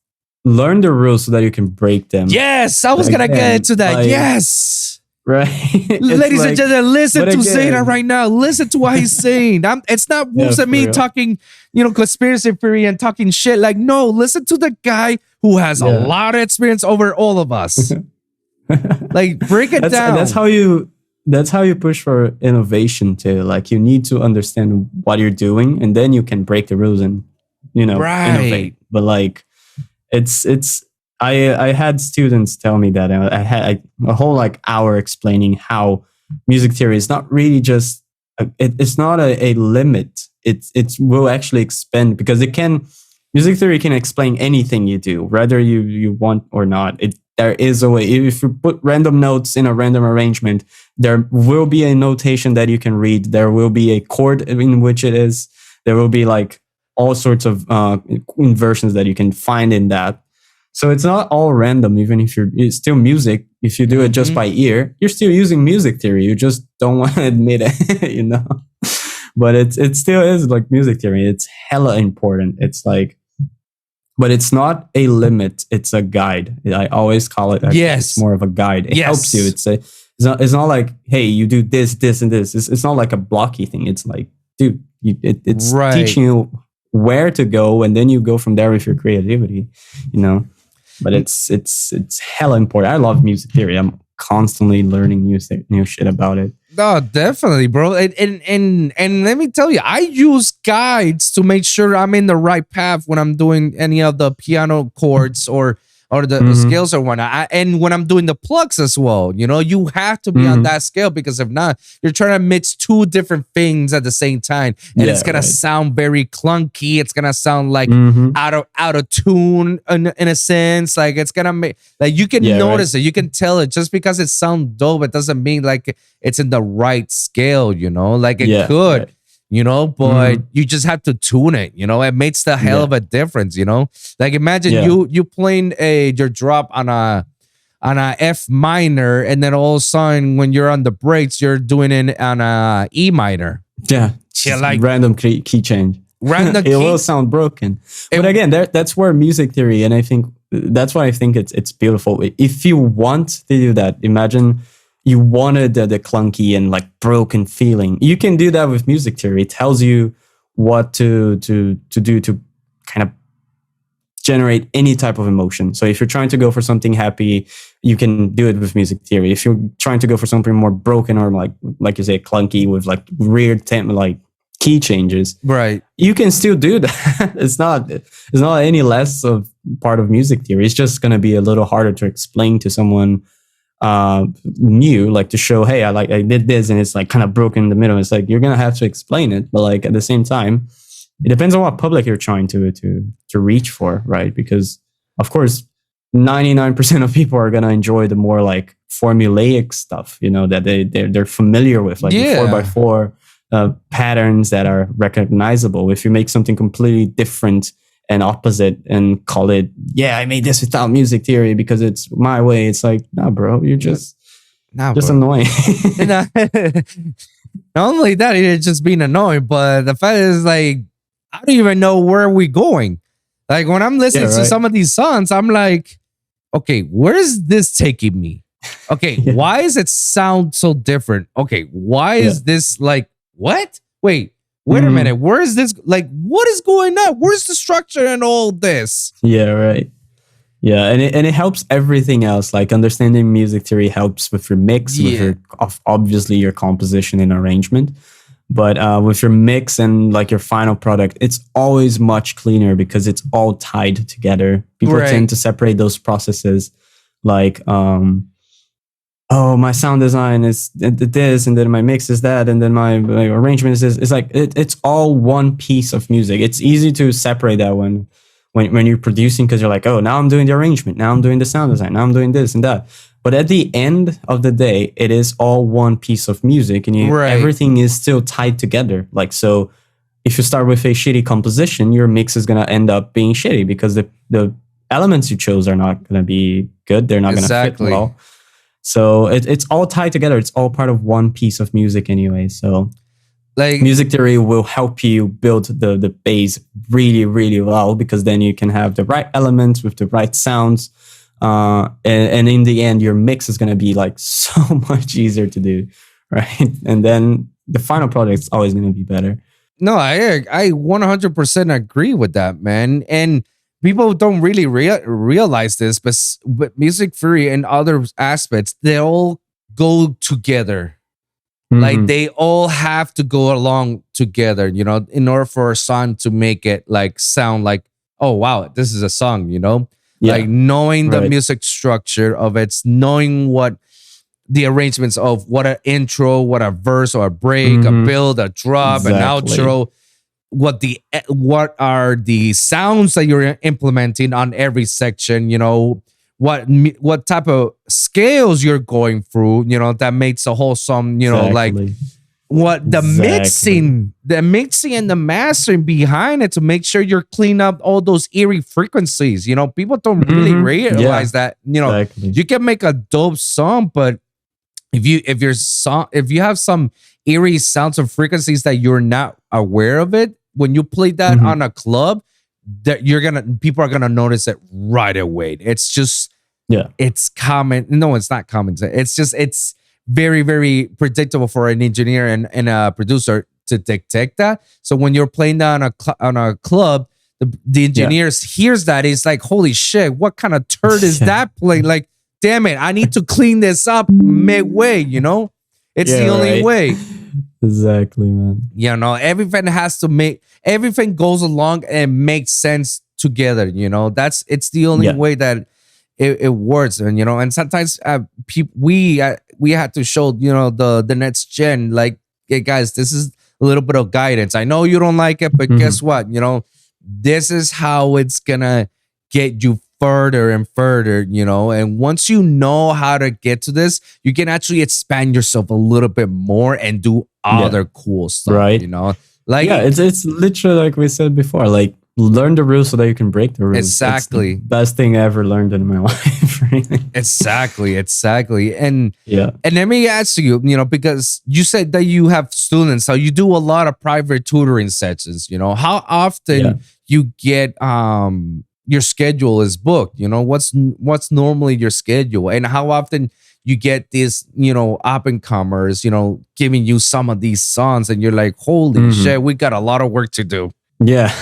learn the rules so that you can break them. Yes, I was gonna get into that. Yes. Right. Ladies and gentlemen, listen to Zetta right now. Listen to what he's saying. It's not Wolves and me talking, conspiracy theory and talking shit. Like, no, listen to the guy who has a lot of experience over all of us. Like, break it down. That's how you push for innovation too. Like, you need to understand what you're doing, and then you can break the rules and innovate. But like, I had students tell me that I had a whole like hour explaining how music theory is not really just it's not a limit. It will actually expand, because music theory can explain anything you do, whether you want or not. There is a way. If you put random notes in a random arrangement, there will be a notation that you can read. There will be a chord in which it is. There will be like all sorts of inversions that you can find in that. So it's not all random, even if it's still music. If you do it just by ear, you're still using music theory. You just don't want to admit it, But it still is like music theory. It's hella important. It's like, but it's not a limit. It's a guide. I always call it. It's more of a guide. It helps you. It's not like, hey, you do this, this, and this. It's not like a blocky thing. It's like, dude, it's teaching you where to go, and then you go from there with your creativity, you know. But it's hella important. I love music theory. I'm constantly learning new shit about it. No, definitely, bro. And let me tell you, I use guides to make sure I'm in the right path when I'm doing any of the piano chords or the scales or whatnot. And when I'm doing the plugs as well, you know, you have to be on that scale, because if not, you're trying to mix two different things at the same time, and it's gonna sound very clunky. It's gonna sound like out of tune in a sense. Like it's gonna make, like, you can notice it, you can tell it. Just because it sounds dope, it doesn't mean like it's in the right scale. You know, like it could. Right. You know, but you just have to tune it. You know, it makes the hell of a difference. You know, like imagine you playing your drop on a F minor, and then all of a sudden when you're on the breaks, you're doing it on a E minor. Yeah, like random key change. Random it will sound broken. But again, that's where music theory, and I think that's why I think it's beautiful. If you want to do that, imagine you wanted the clunky and like broken feeling. You can do that with music theory. It tells you what to do to kind of generate any type of emotion. So if you're trying to go for something happy, you can do it with music theory. If you're trying to go for something more broken or like you say, clunky with like weird like key changes, right? You can still do that. It's not any less of part of music theory. It's just going to be a little harder to explain to someone new, like to show, hey, I did this and it's like kind of broken in the middle. It's like you're gonna have to explain it, but like at the same time, it depends on what public you're trying to reach for, right? Because of course 99% of people are gonna enjoy the more like formulaic stuff, you know, that they're familiar with, like the 4x4 patterns that are recognizable. If you make something completely different and opposite and call it, I made this without music theory because it's my way, it's like, nah, bro, you're just annoying. Not only that, you're just being annoying, but the fact is, like, I don't even know where we're going. Like when I'm listening to some of these songs, I'm like, okay, where is this taking me? Okay, why does it sound so different? Okay, why is this like, what? Wait a minute. Where is this? Like, what is going on? Where's the structure and all this? Yeah, right. Yeah, and it helps everything else. Like understanding music theory helps with your mix, with your obviously your composition and arrangement. But with your mix and like your final product, it's always much cleaner because it's all tied together. People tend to separate those processes, like my sound design is this, and then my mix is that, and then my arrangement is this. It's like it's all one piece of music. It's easy to separate that when you're producing, because you're like, oh, now I'm doing the arrangement, now I'm doing the sound design, now I'm doing this and that. But at the end of the day, it is all one piece of music, and everything is still tied together. Like, so if you start with a shitty composition, your mix is gonna end up being shitty because the elements you chose are not gonna be good. They're not gonna fit well. So it's all tied together. It's all part of one piece of music anyway. So like music theory will help you build the base really, really well, because then you can have the right elements with the right sounds. And in the end, your mix is going to be like so much easier to do, right? And then the final product is always going to be better. No, I 100% agree with that, man. And people don't really realize this, but music theory and other aspects, they all go together. Like they all have to go along together, you know, in order for a song to make it like sound like, oh wow, this is a song, you know, like knowing the music structure of it, knowing what the arrangements of what an intro, what a verse or a break, a build, a drop, an outro. What are the sounds that you're implementing on every section, you know, what type of scales you're going through, you know, that makes the whole song, you know, like what the mixing and the mastering behind it to make sure you're clean up all those eerie frequencies. You know, people don't really realize that, you know, you can make a dope song, but if you have some eerie sounds or frequencies that you're not aware of it, when you play that on a club, that people are gonna notice it right away. It's just it's common. No, it's not common. It's very, very predictable for an engineer and a producer to detect that. So when you're playing that on a club, the engineers hears that, it's like, holy shit, what kind of turd is that playing? Like, damn it, I need to clean this up midway, you know? It's the only way. Exactly, man. You know, everything goes along and makes sense together, you know? It's the only way that it works. And, you know, and sometimes we had to show, you know, the next gen, like, hey guys, this is a little bit of guidance. I know you don't like it, but guess what? You know, this is how it's gonna get you further and further, you know. And once you know how to get to this, you can actually expand yourself a little bit more and do other cool stuff, right? You know, like it's literally like we said before, like, learn the rules so that you can break the rules. Exactly. It's the best thing I ever learned in my life. Really. Exactly. And and let me ask you, you know, because you said that you have students, so you do a lot of private tutoring sessions, you know. How often you get your schedule is booked, you know? What's normally your schedule, and how often you get these, you know, up and comers, you know, giving you some of these songs and you're like, holy shit, we got a lot of work to do. Yeah.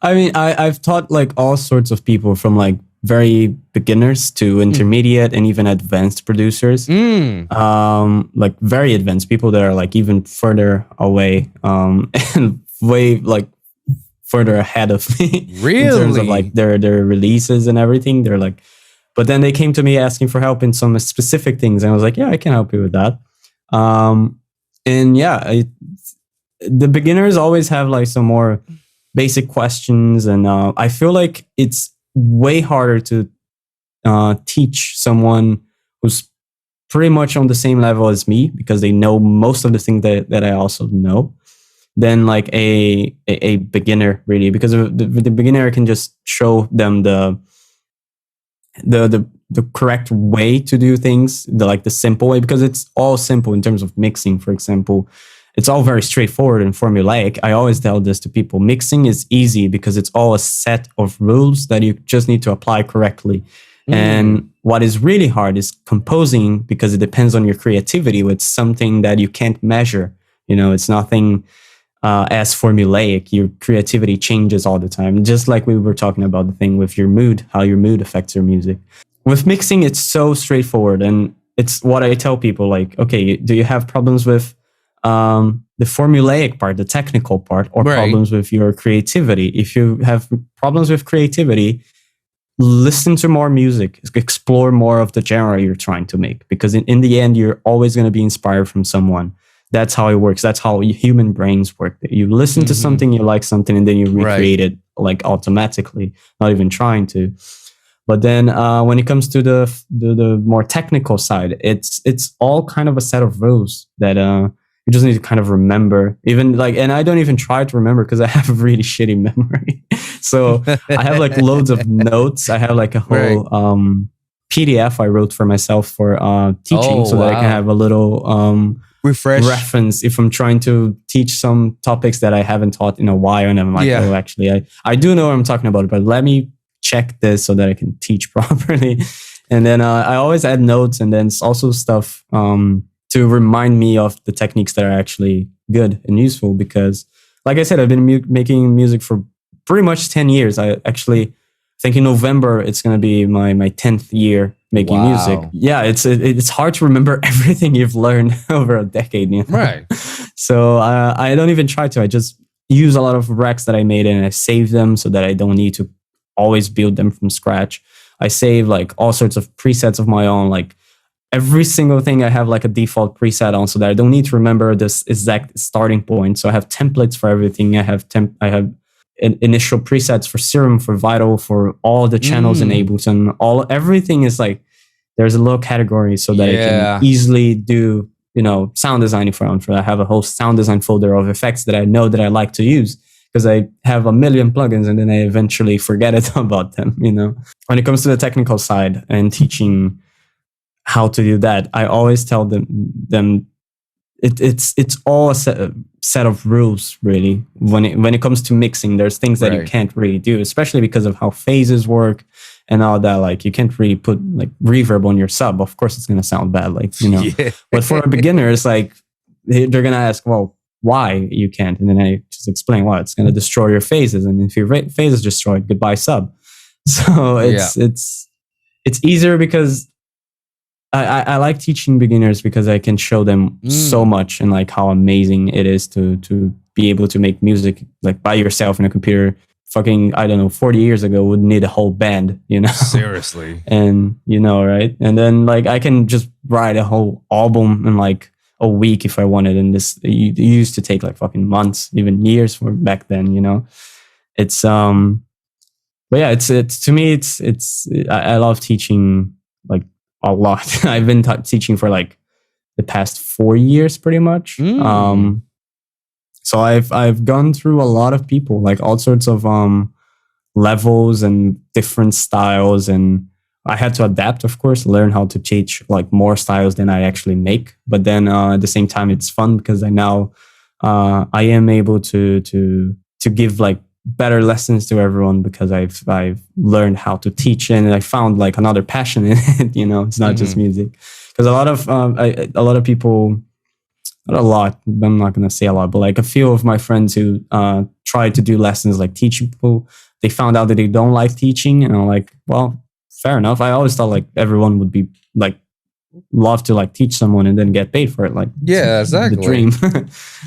I mean, I've taught like all sorts of people, from like very beginners to intermediate and even advanced producers. Like very advanced people that are like even further away and way like further ahead of me. Really? In terms of like their releases and everything. They're like, but then they came to me asking for help in some specific things, and I was like, yeah, I can help you with that. And yeah, the beginners always have like some more basic questions, and I feel like it's way harder to teach someone who's pretty much on the same level as me, because they know most of the things that I also know, than like a beginner, really, because the beginner can just show them the correct way to do things, the simple way, because it's all simple in terms of mixing, for example. It's all very straightforward and formulaic. I always tell this to people. Mixing is easy because it's all a set of rules that you just need to apply correctly. And what is really hard is composing, because it depends on your creativity. It's something that you can't measure. You know, it's nothing as formulaic. Your creativity changes all the time. Just like we were talking about the thing with your mood, how your mood affects your music. With mixing, it's so straightforward. And it's what I tell people, like, okay, do you have problems with the formulaic part, the technical part, or problems with your creativity? If you have problems with creativity, listen to more music, explore more of the genre you're trying to make, because in the end, you're always going to be inspired from someone. That's how it works. That's how human brains work. You listen to something, you like something, and then you recreate it like automatically, not even trying to. But then when it comes to the more technical side, it's all kind of a set of rules that you just need to kind of remember. Even like, and I don't even try to remember because I have a really shitty memory. So I have like loads of notes. I have like a whole PDF I wrote for myself for teaching, so that I can have a little reference if I'm trying to teach some topics that I haven't taught in a while. And I'm like, oh, actually, I do know what I'm talking about, but let me check this so that I can teach properly. And then I always add notes, and then it's also stuff to remind me of the techniques that are actually good and useful. Because, like I said, I've been making music for pretty much 10 years. I actually think in November it's going to be my 10th year making music. Yeah, it's hard to remember everything you've learned over a decade. You know? Right. So I don't even try to. I just use a lot of racks that I made, and I save them so that I don't need to always build them from scratch. I save like all sorts of presets of my own, like every single thing I have like a default preset on, so that I don't need to remember this exact starting point. So I have templates for everything. I have initial presets for Serum, for Vital, for all the channels enabled, and everything is like, there's a little category so that I can easily do, you know, sound designing for. I have a whole sound design folder of effects that I know that I like to use, because I have a million plugins and then I eventually forget about them, you know. When it comes to the technical side and teaching how to do that. I always tell them it's all a set of rules, really. When it comes to mixing, there's things that you can't really do, especially because of how phases work and all that. Like, you can't really put like reverb on your sub. Of course, it's gonna sound bad, like, you know. Yeah. But for a beginner, it's like they're gonna ask, well, why you can't? And then I just explain, well, it's gonna destroy your phases, and if your phase is destroyed, goodbye sub. So it's easier because I like teaching beginners because I can show them so much and like how amazing it is to be able to make music like by yourself in a computer. Fucking, I don't know, 40 years ago would need a whole band, you know? Seriously. And, you know, right? And then like I can just write a whole album in like a week if I wanted. And this it used to take like fucking months, even years for back then, you know? It's but yeah, it's to me, it's I love teaching like a lot. I've been teaching for like the past 4 years, pretty much. So I've gone through a lot of people, like all sorts of levels and different styles, and I had to adapt, of course, learn how to teach like more styles than I actually make. But then at the same time, it's fun because I now I am able to give like better lessons to everyone because I've learned how to teach, and I found like another passion in it. You know, it's not just music, because a lot of people, not a lot, I'm not gonna say a lot, but like a few of my friends who tried to do lessons like teaching people, they found out that they don't like teaching, and I'm like, well, fair enough. I always thought like everyone would be like love to like teach someone and then get paid for it, like exactly the dream.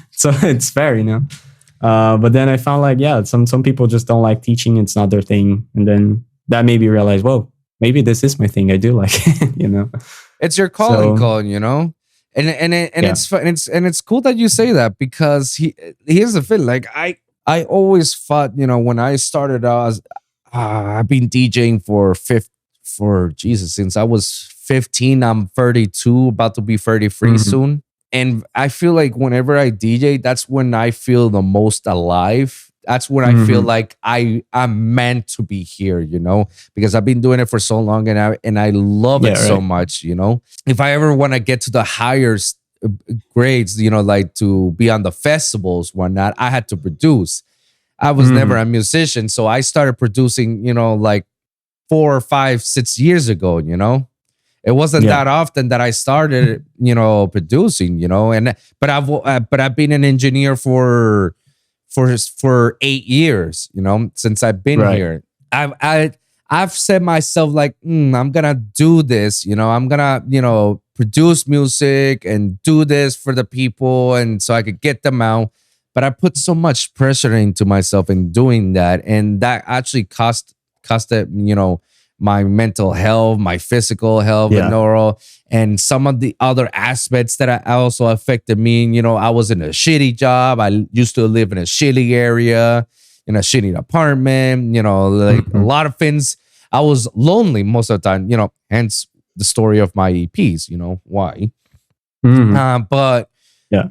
So it's fair, you know. But then I found like, yeah, some people just don't like teaching. It's not their thing. And then that made me realize, well, maybe this is my thing. I do like it, you know. It's your calling, you know. And it's fun, and it's cool that you say that, because here's the thing. Like I always thought, you know, when I started out, I've been DJing since I was 15. I'm 32, about to be 33 soon. And I feel like whenever I DJ, that's when I feel the most alive. That's when I feel like I'm meant to be here, you know, because I've been doing it for so long, and I love it so much, you know. If I ever want to get to the higher grades, you know, like to be on the festivals, whatnot, I had to produce. I was never a musician, so I started producing, you know, like 4 or 5, 6 years ago, you know. It wasn't that often that I started, you know, producing, you know, but I've been an engineer for 8 years, you know, since I've been here. I've said myself like, I'm gonna do this, you know, I'm gonna, you know, produce music and do this for the people, and so I could get them out. But I put so much pressure into myself in doing that, and that actually cost it, you know, my mental health, my physical health, and neural, and some of the other aspects that I also affected me. You know, I was in a shitty job. I used to live in a shitty area, in a shitty apartment, you know, like a lot of things. I was lonely most of the time, you know, hence the story of my EPs, you know, why. But,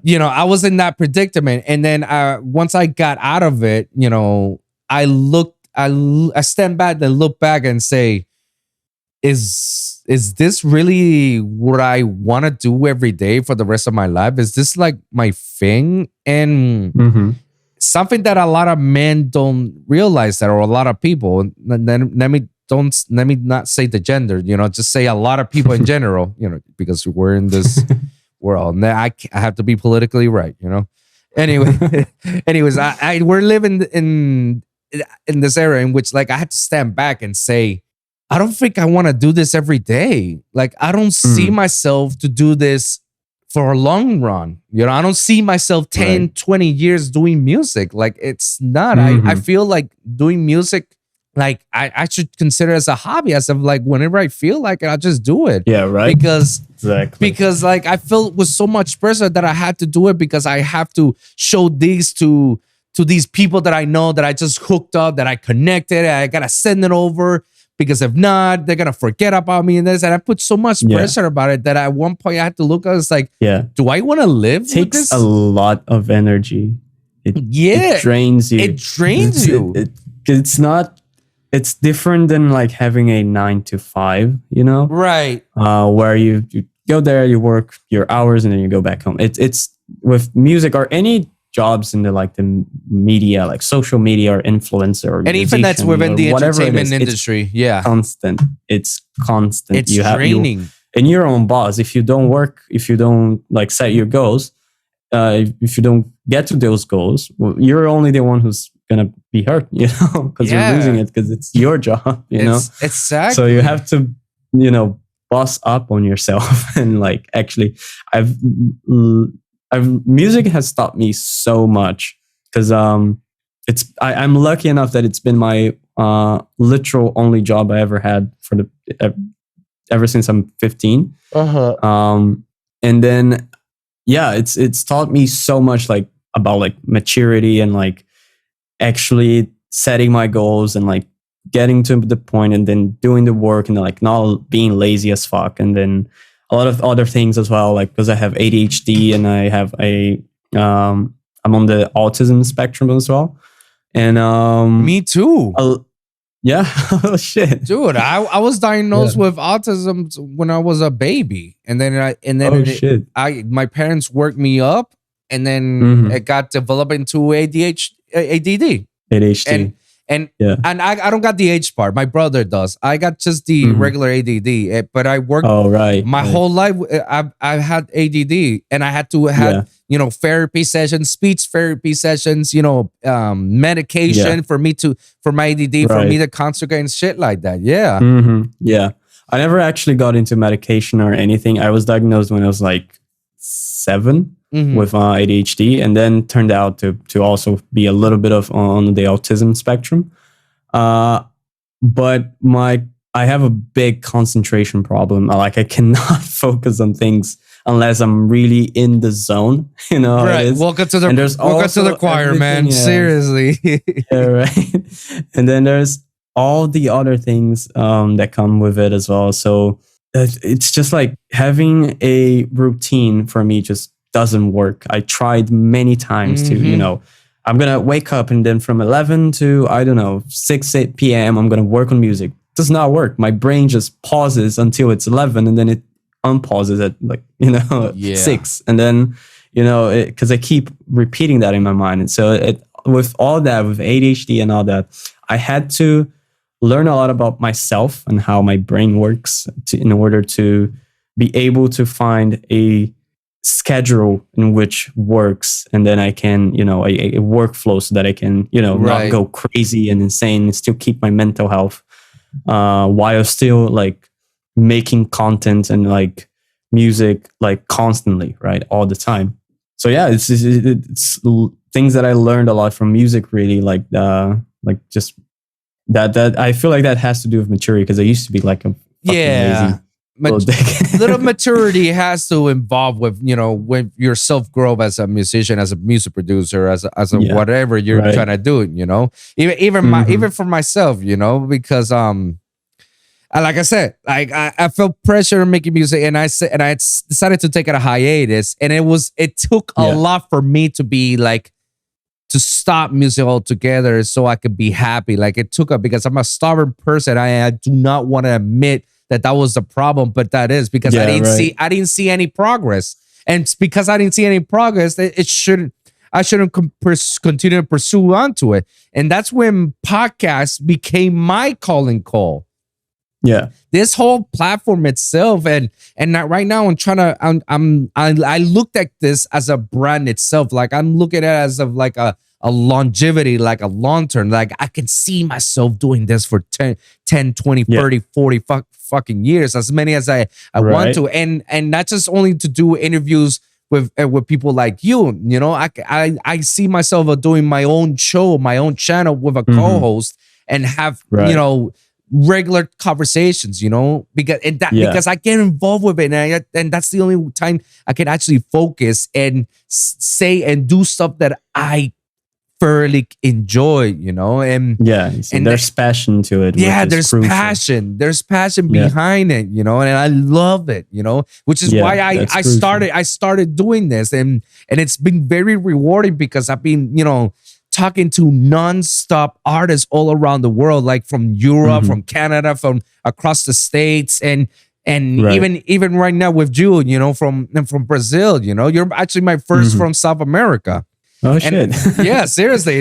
you know, I was in that predicament. And then once I got out of it, you know, I stand back and look back and say, is this really what I want to do every day for the rest of my life? Is this like my thing? And something that a lot of men don't realize, that, or a lot of people, then let me not say the gender, you know, just say a lot of people in general, you know, because we're in this world, and I have to be politically right, you know. Anyways, we're living in this era in which, like, I had to stand back and say, I don't think I want to do this every day. Like, I don't see myself to do this for a long run. You know, I don't see myself 10, 20 years doing music. Like, it's not. I feel like doing music, like, I should consider it as a hobby, as of like, whenever I feel like it, I'll just do it. Yeah, right. Because like, I felt with so much pressure that I had to do it, because I have to show these to these people that I know, that I just hooked up, that I connected. I gotta send it over, because if not, they're gonna forget about me and this. And I put so much pressure about it that at one point I had to look. I was like, do I want to live? It takes with this? A lot of energy. It drains you. It drains you. It's not it's different than like having a 9 to 5, you know, right? Where you go there, you work your hours, and then you go back home. It's with music or any jobs in the like the media, like social media or influencer, or and even that's within the entertainment industry. It's constant. It's constant. It's draining. And you're your own boss. If you don't work, if you don't like set your goals, if you don't get to those goals, well, you're only the one who's gonna be hurt, you know, because you're losing it because it's your job, you know. Exactly. So you have to, boss up on yourself and like actually, music has taught me so much because I'm lucky enough that it's been my literal only job I ever had for ever since I'm 15. And then it's taught me so much like about like maturity and like actually setting my goals and like getting to the point and then doing the work and like not being lazy as fuck. And then a lot of other things as well, like because I have ADHD and I have I'm on the autism spectrum as well. And me too. Yeah. Oh shit. Dude, I was diagnosed with autism when I was a baby. And then my parents worked me up, and then it got developed into ADD. And I don't got the H part. My brother does. I got just the regular ADD. But I worked my whole life. I had ADD, and I had to have therapy sessions, speech therapy sessions, medication for my ADD, for me to concentrate and shit like that. Yeah. Yeah. I never actually got into medication or anything. I was diagnosed when I was like 7 with ADHD, and then turned out to also be a little bit of on the autism spectrum. But I have a big concentration problem. Like I cannot focus on things unless I'm really in the zone. You know, right? Welcome to the choir, man. Seriously. Yeah, right. And then there's all the other things that come with it as well. So it's just like having a routine for me just doesn't work. I tried many times to, I'm going to wake up and then from 11 to, I don't know, 8 p.m., I'm going to work on music. It does not work. My brain just pauses until it's 11 and then it unpauses at like, 6. And then, because I keep repeating that in my mind. And so with all that, with ADHD and all that, I had to learn a lot about myself and how my brain works in order to be able to find a schedule in which works, and then I can, a workflow so that I can, not go crazy and insane and still keep my mental health while still like making content and like music like constantly, right, all the time. So yeah, it's things that I learned a lot from music, really, like just that I feel like that has to do with maturity, because I used to be like a lazy little maturity has to involve with with your self growth as a musician, as a music producer, as a whatever you're trying to do, even for myself, because like I said, like I felt pressure making music, and I decided to take it a hiatus, and it took a lot for me to be like to stop music altogether so I could be happy. Like it took because I'm a stubborn person. I do not want to admit that was the problem, but that is because I didn't see any progress, and because I didn't see any progress, I shouldn't continue to pursue onto it, and that's when podcasts became my calling call. Yeah, this whole platform itself, and right now I looked at this as a brand itself. Like I'm looking at it as like a longevity, like a long term. Like I can see myself doing this for 10, 20, 30, 40 fucking years, as many as I want to, and not just only to do interviews with people like you. I see myself doing my own show, my own channel with a co-host, and have regular conversations, because I get involved with it, and that's the only time I can actually focus and say and do stuff that I thoroughly enjoy, and there's passion to it. There's passion behind it, and I love it, which is why I started doing this, and it's been very rewarding because I've been talking to non-stop artists all around the world, like from Europe, from Canada, from across the States, and even right now with you, you know, from Brazil. You know, you're actually my first from South America. Oh shit! Yeah, seriously,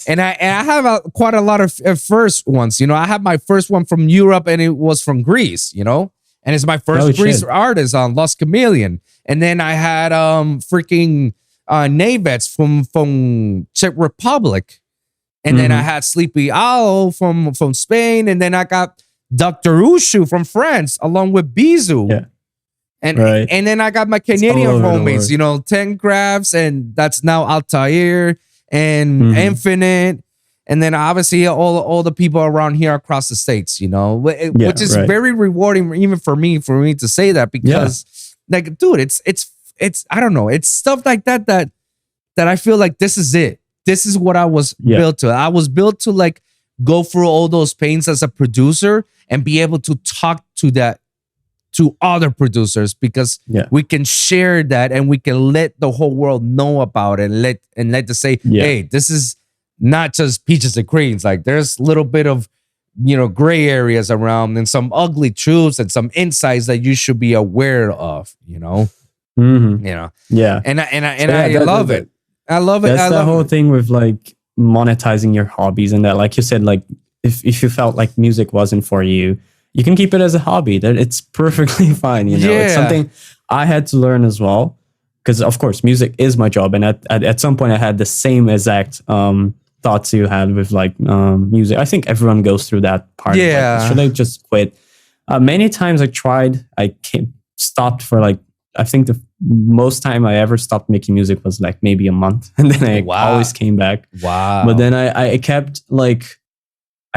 and I have quite a lot of first ones. You know, I have my first one from Europe, and it was from Greece. You know, and it's my first Greece artist on Lost Chameleon, and then I had freaking Navets from Czech Republic, and then I had Sleepy Owl from Spain, and then I got Dr. Ushu from France, along with Bizu. Yeah. And then I got my Canadian homies, you know, 10 Grabs, and that's now Altair and Infinite. And then obviously all the people around here across the States, you know, which is very rewarding even for me to say that, because like, dude, it's I don't know, it's stuff like that I feel like this is it. This is what I was built to. I was built to like go through all those pains as a producer and be able to talk to other producers, because we can share that and we can let the whole world know about it, and let to say, hey, this is not just peaches and creams. Like, there's a little bit of, you know, gray areas around, and some ugly truths and some insights that you should be aware of, you know. You know. And I love it. I love it. That's the whole thing with like monetizing your hobbies, and that, like you said, like if you felt like music wasn't for you, you can keep it as a hobby. That it's perfectly fine. You know, it's something I had to learn as well, because of course music is my job, and at some point I had the same exact thoughts you had with like music. I think everyone goes through that part. Like, should I just quit? Many times I tried. I stopped for like, I think the most time I ever stopped making music was like maybe a month, and then I always came back. But then I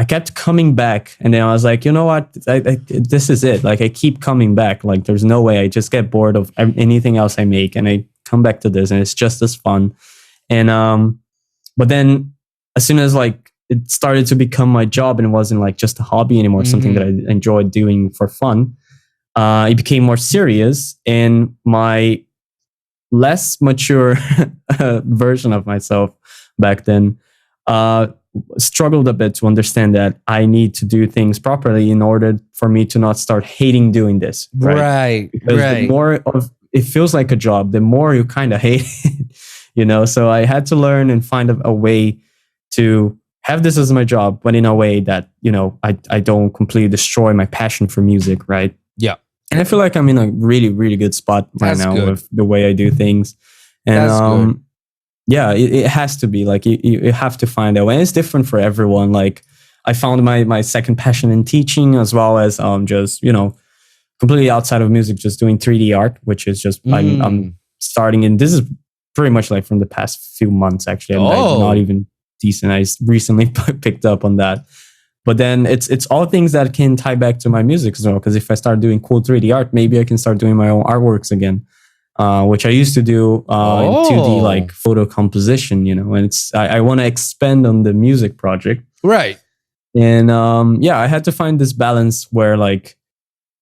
kept coming back, and then I was like, you know what? This is it. Like, I keep coming back. Like, there's no way. I just get bored of anything else I make, and I come back to this, and it's just as fun. And but then as soon as like it started to become my job, and it wasn't like just a hobby anymore, something that I enjoyed doing for fun, it became more serious. And my less mature version of myself back then struggled a bit to understand that I need to do things properly in order for me to not start hating doing this. Because the more of it feels like a job, the more you kind of hate it, you know? So I had to learn and find a way to have this as my job, but in a way that, you know, I don't completely destroy my passion for music, right? Yeah. And I feel like I'm in a really, really good spot right now with the way I do things. And yeah, it has to be like you have to find a way. And it's different for everyone. Like, I found my second passion in teaching, as well as just, you know, completely outside of music, just doing 3D art, which is just I'm starting in. This is pretty much like from the past few months, actually. I'm like not even decent. I recently picked up on that. But then it's all things that can tie back to my music as well. Because if I start doing cool 3D art, maybe I can start doing my own artworks again. Which I used to do in 2D, like photo composition, you know, and I want to expand on the music project. Right. And I had to find this balance where like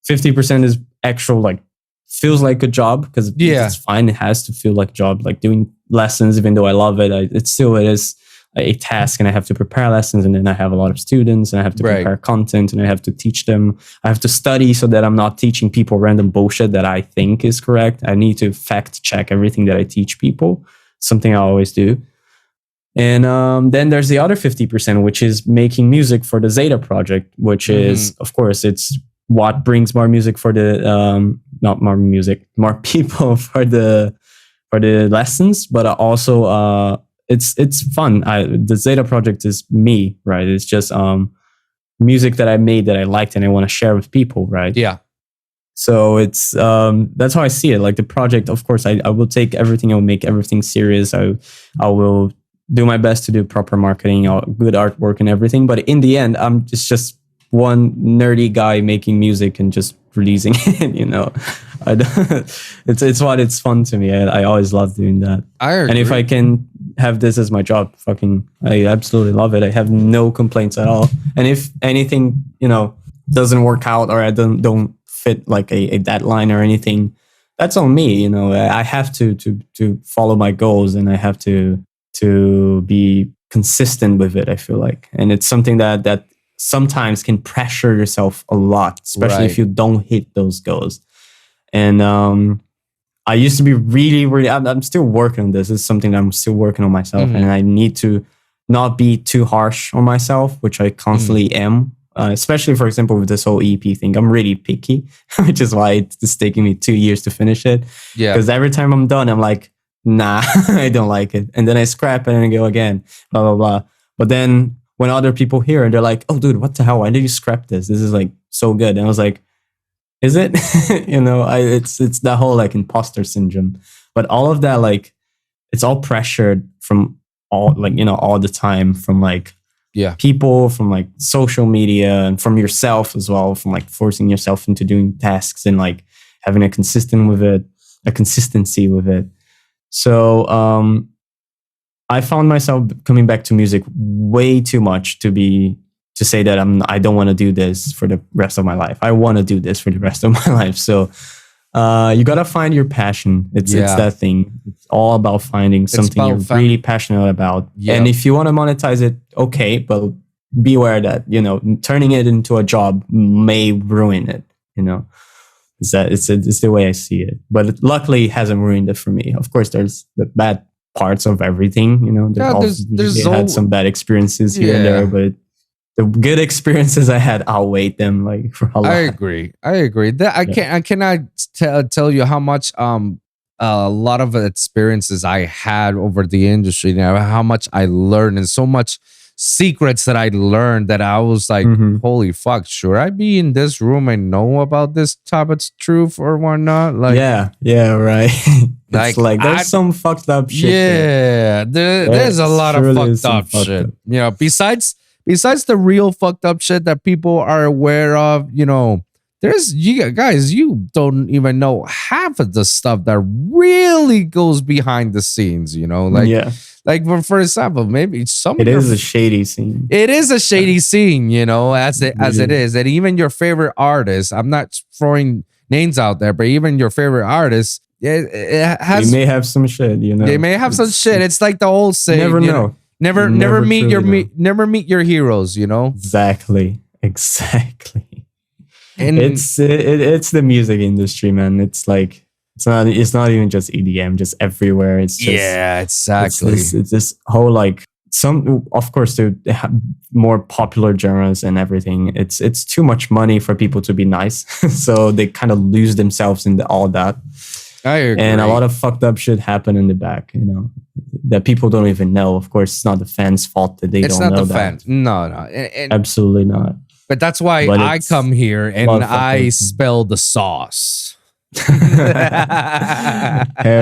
50% is actual, like feels like a job, because it's fine. It has to feel like a job, like doing lessons, even though I love it. It is a task, and I have to prepare lessons, and then I have a lot of students, and I have to prepare content, and I have to teach them. I have to study so that I'm not teaching people random bullshit that I think is correct. I need to fact check everything that I teach people, something I always do. And then there's the other 50%, which is making music for the Zetta project, which is, of course, it's what brings more music for the not more music, more people for the lessons, but also it's fun. The Zetta project is me, right? It's just music that I made that I liked and I want to share with people, right? Yeah. So it's that's how I see it. Like the project, of course, I will take everything. I will make everything serious. I will do my best to do proper marketing, good artwork and everything. But in the end, it's just one nerdy guy making music and just releasing it, you know. It's fun to me. I always love doing that. I agree. And if I can have this as my job, I absolutely love it. I have no complaints at all. And if anything, you know, doesn't work out, or I don't fit like a deadline or anything, that's on me. You know, I have to follow my goals, and I have to to be consistent with it, I feel like. And it's something that sometimes can pressure yourself a lot, especially if you don't hit those goals. And I used to be really, I'm still working on this. It's something that I'm still working on myself. And I need to not be too harsh on myself, which I constantly am. Especially, for example, with this whole EP thing, I'm really picky, which is why it's taking me 2 years to finish it. Yeah. Because every time I'm done, I'm like, nah, I don't like it. And then I scrap it and I go again, blah, blah, blah. But then when other people hear it, they're like, oh, dude, what the hell? Why did you scrap this? This is like so good. And I was like, is it? It's that whole like imposter syndrome. But all of that, like, it's all pressured from all the time from like, people, from like social media, and from yourself as well, from like forcing yourself into doing tasks and like having a consistency with it. So I found myself coming back to music way too much to say that I don't want to do this for the rest of my life. I want to do this for the rest of my life. So you gotta find your passion. It's that thing. It's all about finding something you're really passionate about. Yeah. And if you want to monetize it, okay, but be aware that turning it into a job may ruin it. It's the way I see it. But luckily, it hasn't ruined it for me. Of course, there's the bad parts of everything. There's had some bad experiences here and there, but the good experiences I had outweighed them like for a lot. I agree. I cannot tell you how much a lot of experiences I had over the industry, how much I learned, and so much secrets that I learned that I was like, holy fuck, should I be in this room and know about this type of truth or whatnot? Like, yeah, right. It's like there's some fucked up shit. Yeah, there's a lot of fucked up shit. Besides the real fucked up shit that people are aware of, there's guys, you don't even know half of the stuff that really goes behind the scenes, Like for example, maybe it is a shady scene. It is a shady scene, as it is. And even your favorite artist, I'm not throwing names out there, but even your favorite artist, it has. They may have some shit, They may have some shit. It's like the old saying. Never know. Never meet your heroes, Exactly. And it's the music industry, man. It's like it's not even just EDM, just everywhere. It's just exactly. It's this whole like of course they have more popular genres and everything. It's too much money for people to be nice, so they kind of lose themselves in all that. I agree. And a lot of fucked up shit happen in the back, that people don't even know. Of course, it's not the fans' fault that they don't know that. It's not the fans. No. Absolutely not. But that's why I come here and I spell the sauce. Hell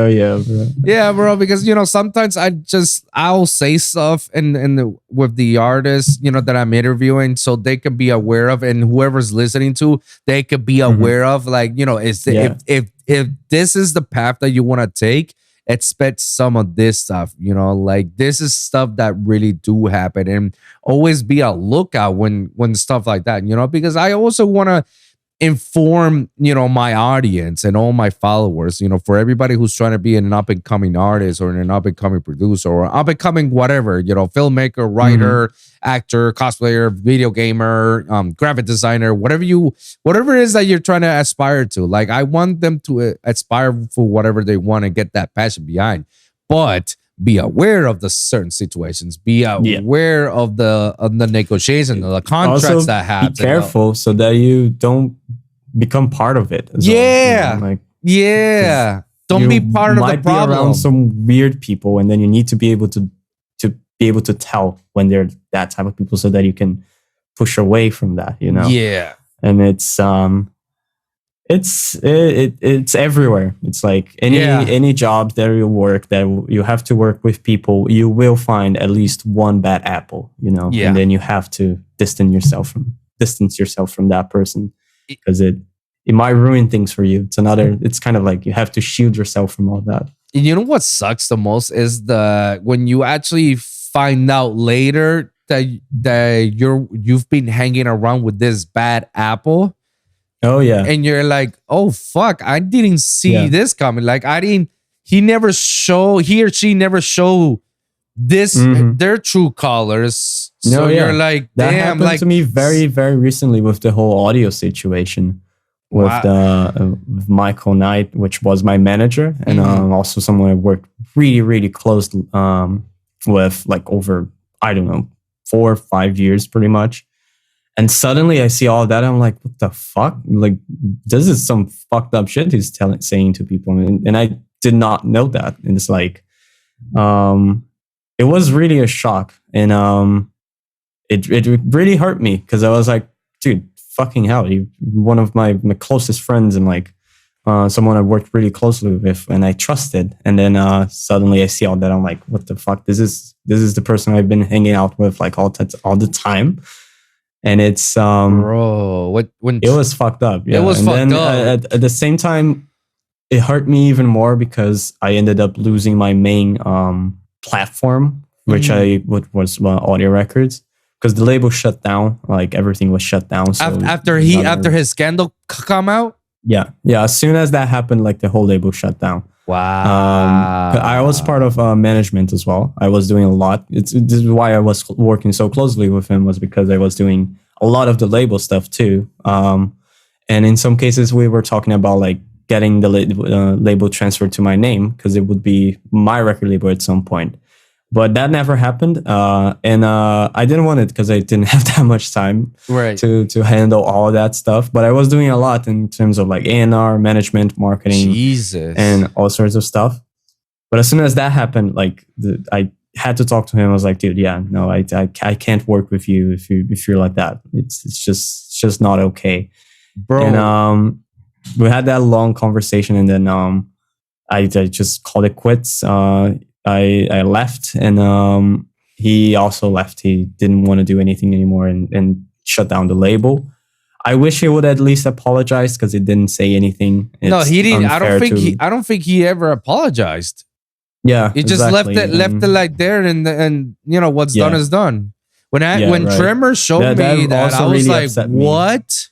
yeah, bro. Yeah, bro, because sometimes I'll say stuff and with the artists, that I'm interviewing, so they can be aware of, and whoever's listening to, they could be aware of, like, if this is the path that you want to take, expect some of this stuff, like this is stuff that really do happen, and always be a lookout when stuff like that, because I also want to inform my audience and all my followers, for everybody who's trying to be an up and coming artist or an up and coming producer or up and coming whatever, filmmaker, writer, actor, cosplayer, video gamer, graphic designer, whatever it is that you're trying to aspire to. Like, I want them to aspire for whatever they want and get that passion behind, but be aware of the certain situations. Be aware of the negotiations, of the contracts also that happen. Be careful so that you don't become part of it. Don't be part of the problem. Be around some weird people, and then you need to be able to tell when they're that type of people, so that you can push away from that. Yeah. And it's everywhere. It's like any job that you work, that you have to work with people, you will find at least one bad apple, and then you have to distance yourself from that person, because it might ruin things for you. It's kind of like you have to shield yourself from all that. You know what sucks the most is when you actually find out later that you've been hanging around with this bad apple. Oh yeah. And you're like, oh fuck, I didn't see this coming. Like he or she never showed they're true colors. So you're like, damn, that happened like to me very, very recently with the whole audio situation with with Michael Knight, which was my manager, and also someone I worked really, really close with, like over, I don't know, 4 or 5 years pretty much. And suddenly I see all that. I'm like, what the fuck? Like, this is some fucked up shit he's saying to people. And I did not know that. And it's like, it was really a shock. And it really hurt me because I was like, dude, fucking hell. You're one of my closest friends and like someone I worked really closely with and I trusted. And then suddenly I see all that. I'm like, what the fuck? This is the person I've been hanging out with like all the time. And it's bro, when it was fucked up. Yeah. It was fucked up. At the same time, it hurt me even more because I ended up losing my main platform, which was Audio Records, because the label shut down. Like everything was shut down. So after his scandal come out. Yeah. As soon as that happened, like the whole label shut down. Wow. I was part of management as well. I was doing a lot. This is why I was working so closely with him, was because I was doing a lot of the label stuff too. And in some cases, we were talking about like getting the label transferred to my name because it would be my record label at some point. But that never happened. And I didn't want it because I didn't have that much time to handle all of that stuff. But I was doing a lot in terms of like A&R, management, marketing, and all sorts of stuff. But as soon as that happened, like I had to talk to him. I was like, dude, yeah, no, I can't work with you if you're like that. It's just not okay, bro. And we had that long conversation, and then I just called it quits. I left, and he also left. He didn't want to do anything anymore and shut down the label. I wish he would at least apologize because he didn't say anything. No, he didn't. I don't think he ever apologized. Yeah, he just left it like there, and you know what's done is done. When Tremor showed me that, I was really like, what?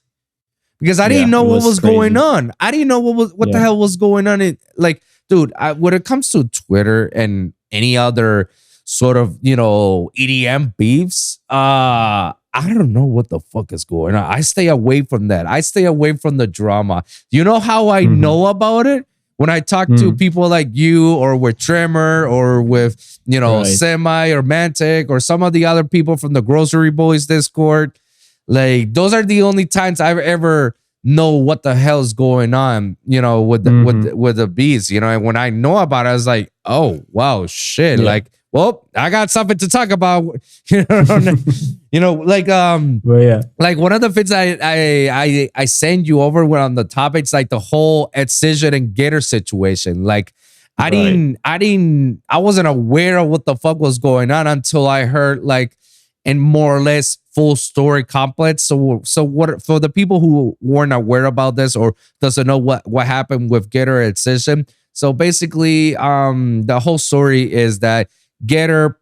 Because I didn't know what was going on. I didn't know what the hell was going on. Like, dude, when it comes to Twitter and any other sort of, EDM beefs, I don't know what the fuck is going on. I stay away from that. I stay away from the drama. You know how I know about it? When I talk to people like you, or with Tremor, or with, Semi or Mantic, or some of the other people from the Grocery Boys Discord. Like, those are the only times I've ever know what the hell's going on, with the beats, and when I know about it, I was like, oh wow, shit. Like, well, I got something to talk about. Like like one of the things I send you over on the topics, like the whole Excision and Gator situation. Like, I wasn't aware of what the fuck was going on until I heard like in more or less full story complex. So what for the people who weren't aware about this or doesn't know what happened with Gator Excision? So basically, the whole story is that Gator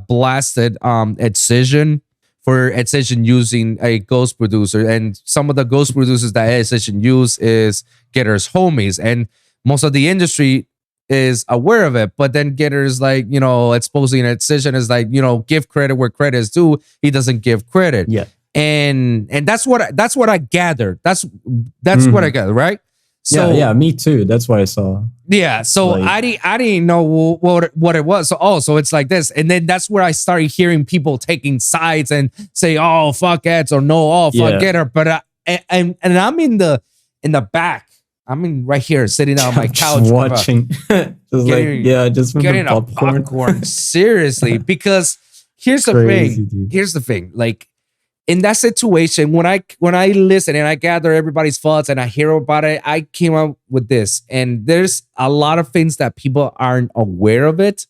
blasted Excision for Excision using a ghost producer, and some of the ghost producers that Excision use is Gator's homies, and most of the industry is aware of it. But then Gator is like, exposing Excision is like, give credit where credit is due. He doesn't give credit. Yeah. And that's what I gathered. That's what I gathered, right? So yeah, me too. That's what I saw. Yeah. So like, I didn't know what it was. So it's like this. And then that's where I started hearing people taking sides and say, oh, fuck Eds, or no, oh, fuck Gator. But and I'm in the back. I'm right here sitting on my couch watching. Just getting a popcorn. Seriously, because here's the thing. Dude. Here's the thing. Like, in that situation, when I listen and I gather everybody's thoughts and I hear about it, I came up with this. And there's a lot of things that people aren't aware of it.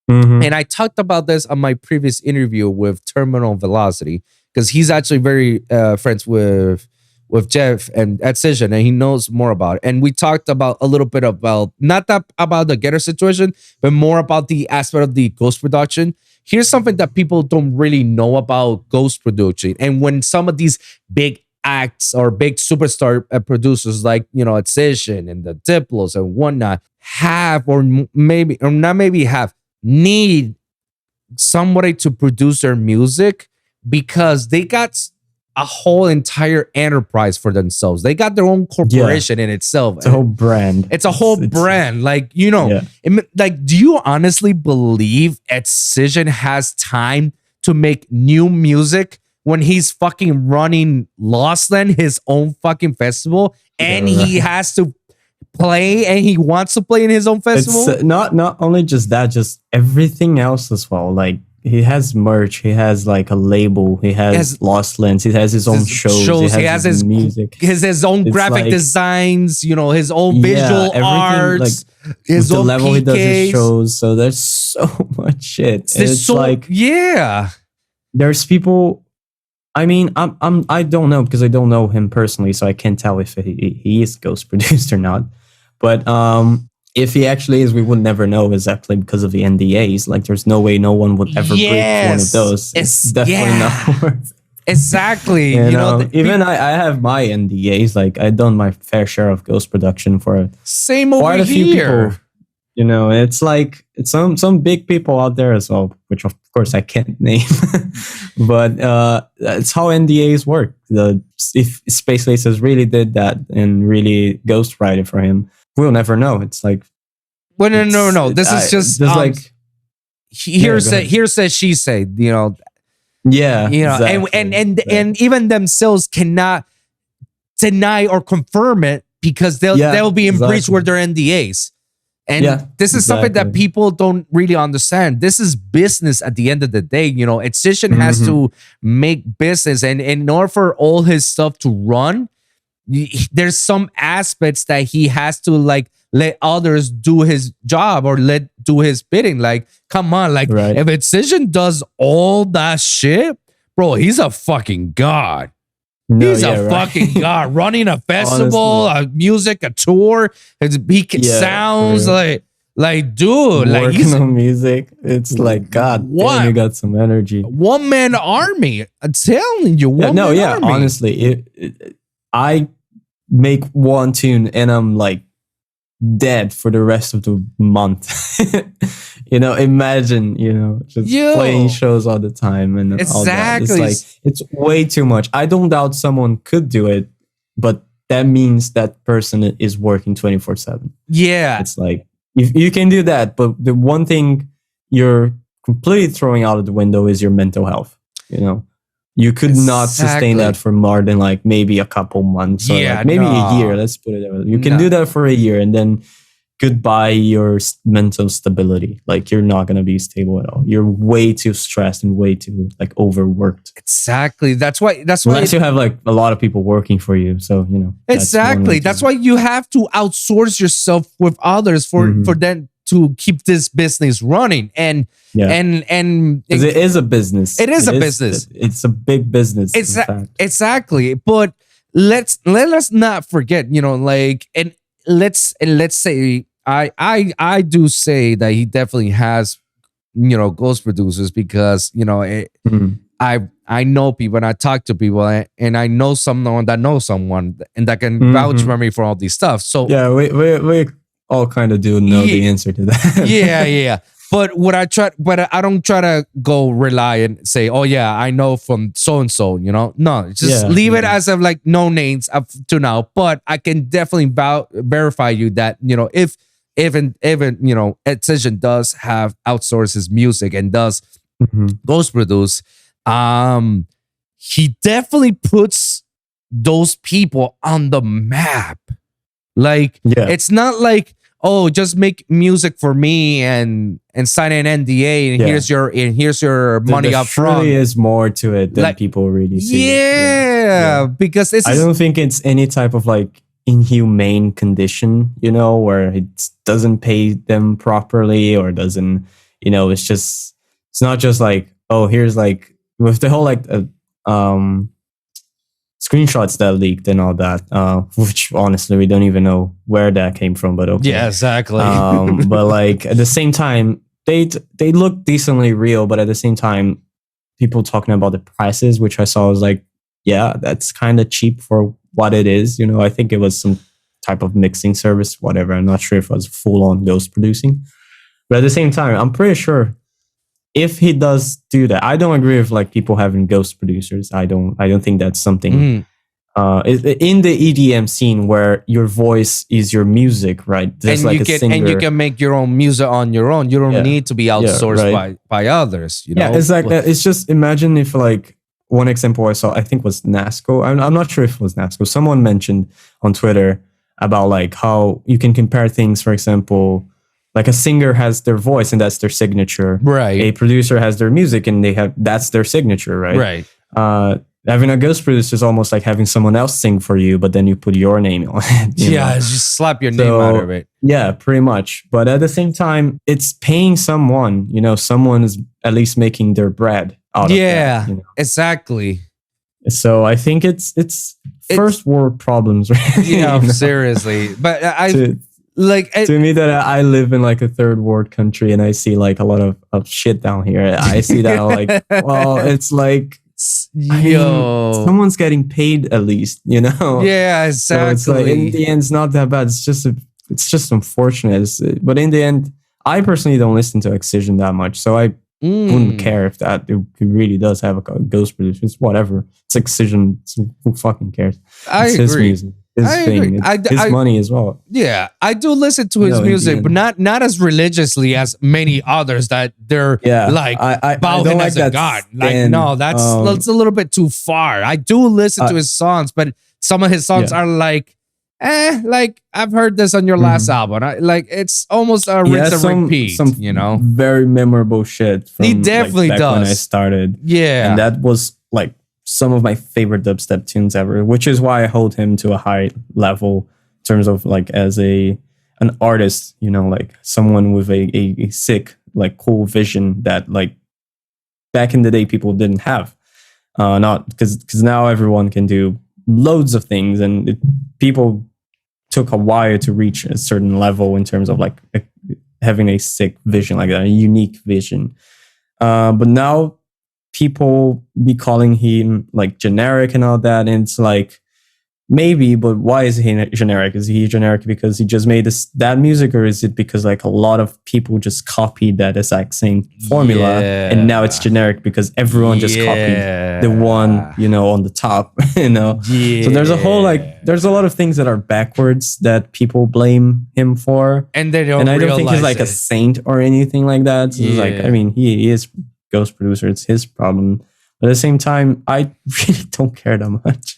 And I talked about this on my previous interview with Terminal Velocity, because he's actually very friends with Jeff and Excision, and he knows more about it. And we talked about a little bit about, not that about the Gator situation, but more about the aspect of the ghost production. Here's something that people don't really know about ghost production. And when some of these big acts or big superstar producers like, Excision and the Diplos and whatnot have, or not maybe have, need somebody to produce their music because they got a whole entire enterprise for themselves. They got their own corporation in itself. It's a whole brand. It's a whole brand. Like, you know, like, do you honestly believe Excision has time to make new music when he's fucking running Lostland, his own fucking festival, and he has to play and he wants to play in his own festival? It's not only just that, just everything else as well. Like, he has merch, he has like a label, he has Lost Lens, he has his own shows, he has his music, his own graphic designs, you know, his own visual arts, like, his the own level PKs. He does his shows. So there's so much shit. And it's like, there's people. I mean, I don't know because I don't know him personally, so I can't tell if he is ghost produced or not. But if he actually is, we would never know exactly because of the NDAs. Like, there's no way no one would ever break one of those. It's definitely not worth. Exactly. You know, even I have my NDAs. Like, I've done my fair share of ghost production for quite a few people. You know, it's like it's some big people out there as well, which of course I can't name. But it's how NDAs work. If Space Laces really did that and really ghostwrite for him, we'll never know. It's like, well, no. This is just like hearsay, she said. You know, you know, exactly. and even themselves cannot deny or confirm it because they'll be in breach with their NDAs. And this is something that people don't really understand. This is business at the end of the day. You know, Excision has to make business, and in order for all his stuff to run, there's some aspects that he has to like let others do his job or do his bidding. Like, come on, like if Excision does all that shit, bro, he's a fucking god. He's a fucking god running a festival, a music, a tour. He sounds like dude, like he's on music. It's like, God damn, you got some energy. One man army. I'm telling you, one man army. Honestly, I make one tune and I'm like dead for the rest of the month. You know, imagine, you know, just playing shows all the time and all that. It's like, it's way too much. I don't doubt someone could do it, but that means that person is working 24/7. Yeah. It's like, if you can do that, but the one thing you're completely throwing out of the window is your mental health. You know, you could not sustain that for more than like maybe a couple months or like maybe a year. Let's put it that way. You can do that for a year and then goodbye your mental stability. Like, you're not going to be stable at all. You're way too stressed and way too like overworked. Exactly. That's why unless you have like a lot of people working for you. So, you know, exactly. That's why you have to outsource yourself with others for them to keep this business running. And it is a business. It is a business. It's a big business. Exactly. But let us not forget, you know, like, and let's say I do say that he definitely has, you know, ghost producers because, you know, I know people and I talk to people and I know someone that knows someone and that can vouch for me for all these stuff. So we all kind of do know the answer to that. yeah. But I don't try to go rely and say, oh yeah, I know from so and so, you know. No, just leave it as of like no names up to now. But I can definitely verify you that, you know, if even you know, Excision does have outsourced his music and does ghost produce, he definitely puts those people on the map. Like, it's not like, oh, just make music for me and sign an NDA and here's your money up front. There really is more to it than like, people really see. Because I don't think it's any type of like inhumane condition, you know, where it doesn't pay them properly or doesn't, you know, it's not just like, oh, here's like with the whole like screenshots that leaked and all that, which honestly we don't even know where that came from, but okay. Yeah, exactly. But like at the same time, they look decently real, but at the same time, people talking about the prices, which I saw was like, yeah, that's kind of cheap for what it is. You know, I think it was some type of mixing service, whatever. I'm not sure if it was full on ghost producing, but at the same time, I'm pretty sure if he does do that, I don't agree with like people having ghost producers. I don't think that's something in the EDM scene where your voice is your music, right? There's and you can make your own music on your own. You don't need to be outsourced by others. You know? Yeah, it's like it's just imagine if like one example I saw, I think was Nasco. I'm not sure if it was Nasco. Someone mentioned on Twitter about like how you can compare things. For example, like a singer has their voice and that's their signature. Right. A producer has their music and that's their signature. Right. Right. Having a ghost producer is almost like having someone else sing for you, but then you put your name on it. Yeah, just slap your name out of it. Yeah, pretty much. But at the same time, it's paying someone. Someone is at least making their bread out of that. Yeah, exactly. So I think it's first world problems, right? Yeah, seriously. But to me that I live in like a third world country and I see like a lot of shit down here. I see that like, well, it's like, someone's getting paid at least, Yeah, exactly. So it's like in the end, it's not that bad. It's just unfortunate. But in the end, I personally don't listen to Excision that much, so I wouldn't care if that it really does have a ghost producer. It's whatever. It's Excision. Who fucking cares? It's his music. His thing. His money as well. Yeah, I do listen to his music, but not as religiously as many others that they're bow him as a god. Like, no, that's a little bit too far. I do listen to his songs, but some of his songs are like, like I've heard this on your last album. It's almost a rinse and repeat. Some very memorable shit. He definitely back does when I started. Yeah, and that was like some of my favorite dubstep tunes ever, which is why I hold him to a high level in terms of like as an artist, like someone with a sick, like cool vision that like back in the day people didn't have. Not because now everyone can do loads of things and people took a while to reach a certain level in terms of like having a sick vision like that, a unique vision. But now people be calling him like generic and all that, and it's like maybe, but why is he generic? Is he generic because he just made that music, or is it because like a lot of people just copied that exact same formula and now it's generic because everyone just copied the one on the top? So there's a whole there's a lot of things that are backwards that people blame him for, and they don't. And I don't think he's like a saint or anything like that. So it's like, I mean, he is ghost producer, it's his problem, but at the same time I really don't care that much.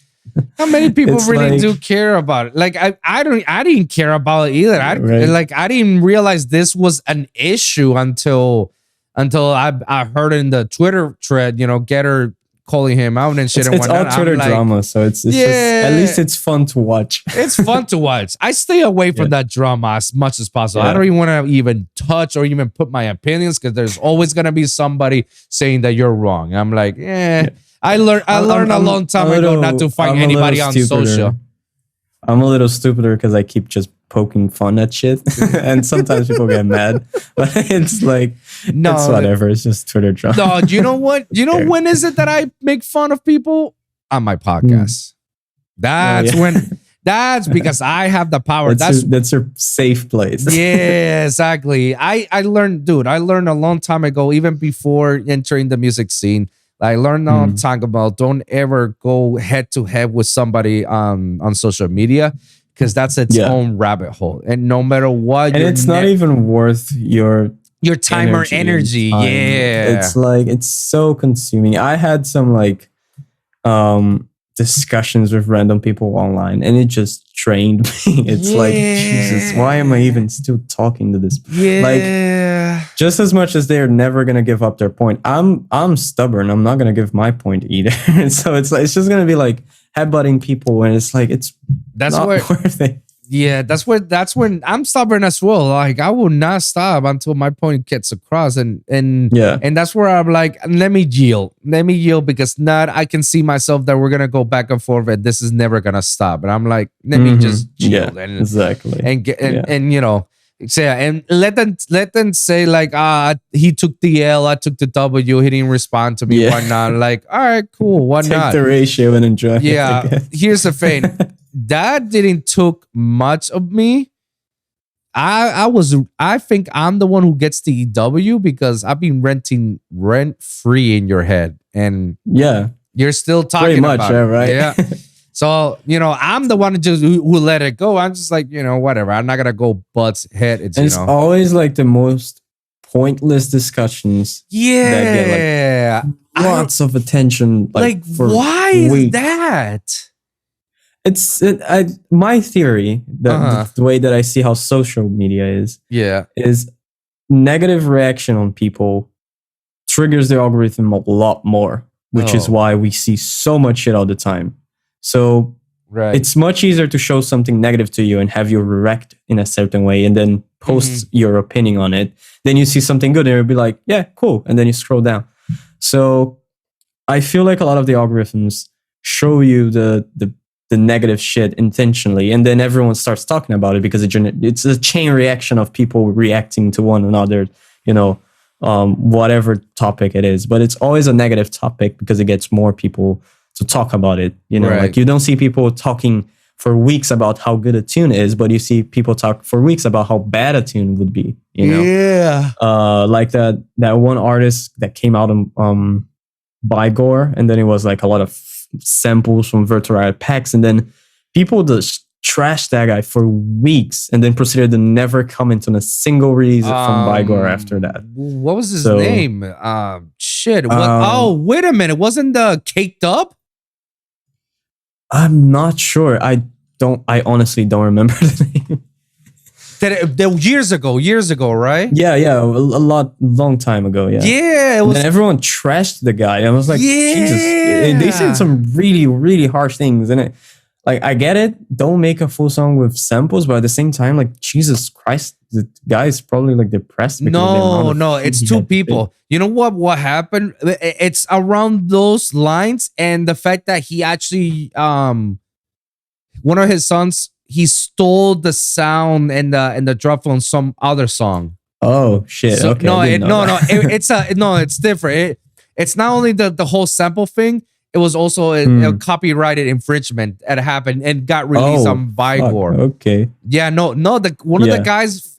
How many people really do care about it? Like I didn't care about it either. I didn't realize this was an issue until I heard in the Twitter thread, Getter calling him out and shit. It's all Twitter drama, so it's just, at least it's fun to watch. It's fun to watch. I stay away from that drama as much as possible. I don't even want to even touch or even put my opinions because there's always gonna be somebody saying that you're wrong. I'm like, I learned a long time ago not to find anybody on social. I'm a little stupider because I keep just poking fun at shit, and sometimes people get mad. But it's like, it's whatever. It's just Twitter drama. No, you know what? When is it that I make fun of people? On my podcast. That's because I have the power. That's your safe place. Yeah, exactly. I learned a long time ago, even before entering the music scene. I learned a long time about don't ever go head to head with somebody on social media because that's its own rabbit hole. And no matter what, and it's not even worth your time or energy. Time. Yeah, it's like it's so consuming. I had some like discussions with random people online, and it just drained me. It's like, Jesus, why am I even still talking to this? Like, just as much as they're never gonna give up their point, I'm stubborn. I'm not gonna give my point either. So it's just gonna be like headbutting people, and it's like that's not worth it. Yeah, that's when I'm stubborn as well. Like I will not stop until my point gets across, and that's where I'm like, let me yield because I can see myself that we're gonna go back and forth, and this is never gonna stop. And I'm like, let me just yield, and exactly, and let them say like, he took the L, I took the W, he didn't respond to me, why not? Like, all right, cool, why not? Take the ratio and enjoy. Yeah, here's the thing. That didn't took much of me. I think I'm the one who gets the W because I've been renting rent free in your head, and you're still talking about it, right? Yeah. So, I'm the one who let it go. I'm just like, whatever. I'm not gonna go butts head. It's always like the most pointless discussions. Yeah. That get like lots of attention. For why is that? My theory, the way that I see how social media is negative reaction on people triggers the algorithm a lot more, which is why we see so much shit all the time. So it's much easier to show something negative to you and have you react in a certain way and then post your opinion on it. Then you see something good and you'll be like, yeah, cool. And then you scroll down. So I feel like a lot of the algorithms show you the negative shit intentionally, and then everyone starts talking about it because it's a chain reaction of people reacting to one another, whatever topic it is. But it's always a negative topic because it gets more people to talk about it. Like you don't see people talking for weeks about how good a tune is, but you see people talk for weeks about how bad a tune would be. Yeah. Like that one artist that came out on Bygore, and then it was like a lot of samples from Virtual Riot packs, and then people just trashed that guy for weeks and then proceeded to never comment on a single release from Bygore after that. What was his name? Shit. Wait a minute. Wasn't the Caked Up? I'm not sure. I honestly don't remember the name. That years ago, right? Yeah, long time ago. Yeah, it was. And everyone trashed the guy. I was like, Jesus. They said some really, really harsh things, and I get it. Don't make a full song with samples, but at the same time, like, Jesus Christ, the guy is probably like depressed. No, it's two people. You know what happened? It's around those lines, and the fact that he actually, one of his sons, he stole the sound and the drop from some other song. Oh shit! So, okay, it's different. It's not only the whole sample thing. It was also a copyrighted infringement that happened and got released on Bygore. Okay. Yeah, one of the guys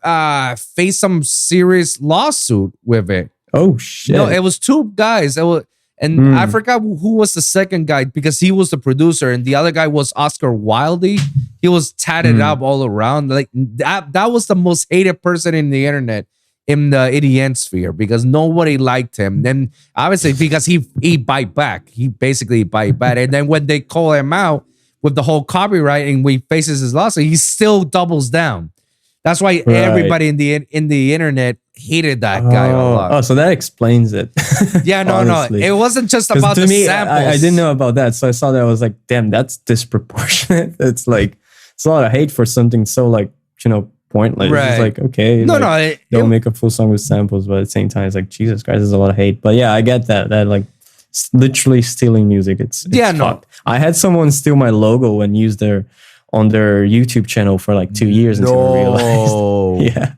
faced some serious lawsuit with it. Oh shit! No, it was two guys. I forgot who was the second guy because he was the producer, and the other guy was Oscar Wilde. He was tatted up all around. Like that was the most hated person in the internet. In the EDM sphere because nobody liked him. Then obviously because he bite back. He basically bite back. And then when they call him out with the whole copyright and he faces his lawsuit, he still doubles down. That's why everybody in the internet hated that guy a lot. Oh, so that explains it. Yeah, no. It wasn't just about the samples. I didn't know about that. So I saw that. I was like, damn, that's disproportionate. It's a lot of hate for something so pointless. Right. It's like, okay, don't make a full song with samples, but at the same time, it's like, Jesus Christ, there's a lot of hate. But yeah, I get that literally stealing music. It's fucked. I had someone steal my logo and use on their YouTube channel for like 2 years until I realized. Yeah,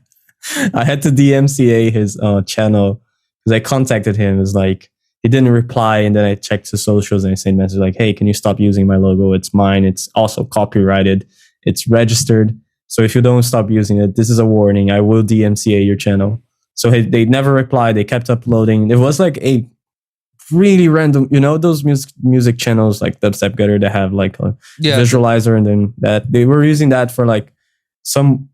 I had to DMCA his channel because I contacted him. It's like he didn't reply, and then I checked his socials and I sent a message like, hey, can you stop using my logo? It's mine. It's also copyrighted. It's registered. So if you don't stop using it, this is a warning. I will DMCA your channel. So they never replied. They kept uploading. It was like a really random, those music channels like Dubstep Gutter that have like a visualizer, and then that they were using that for like some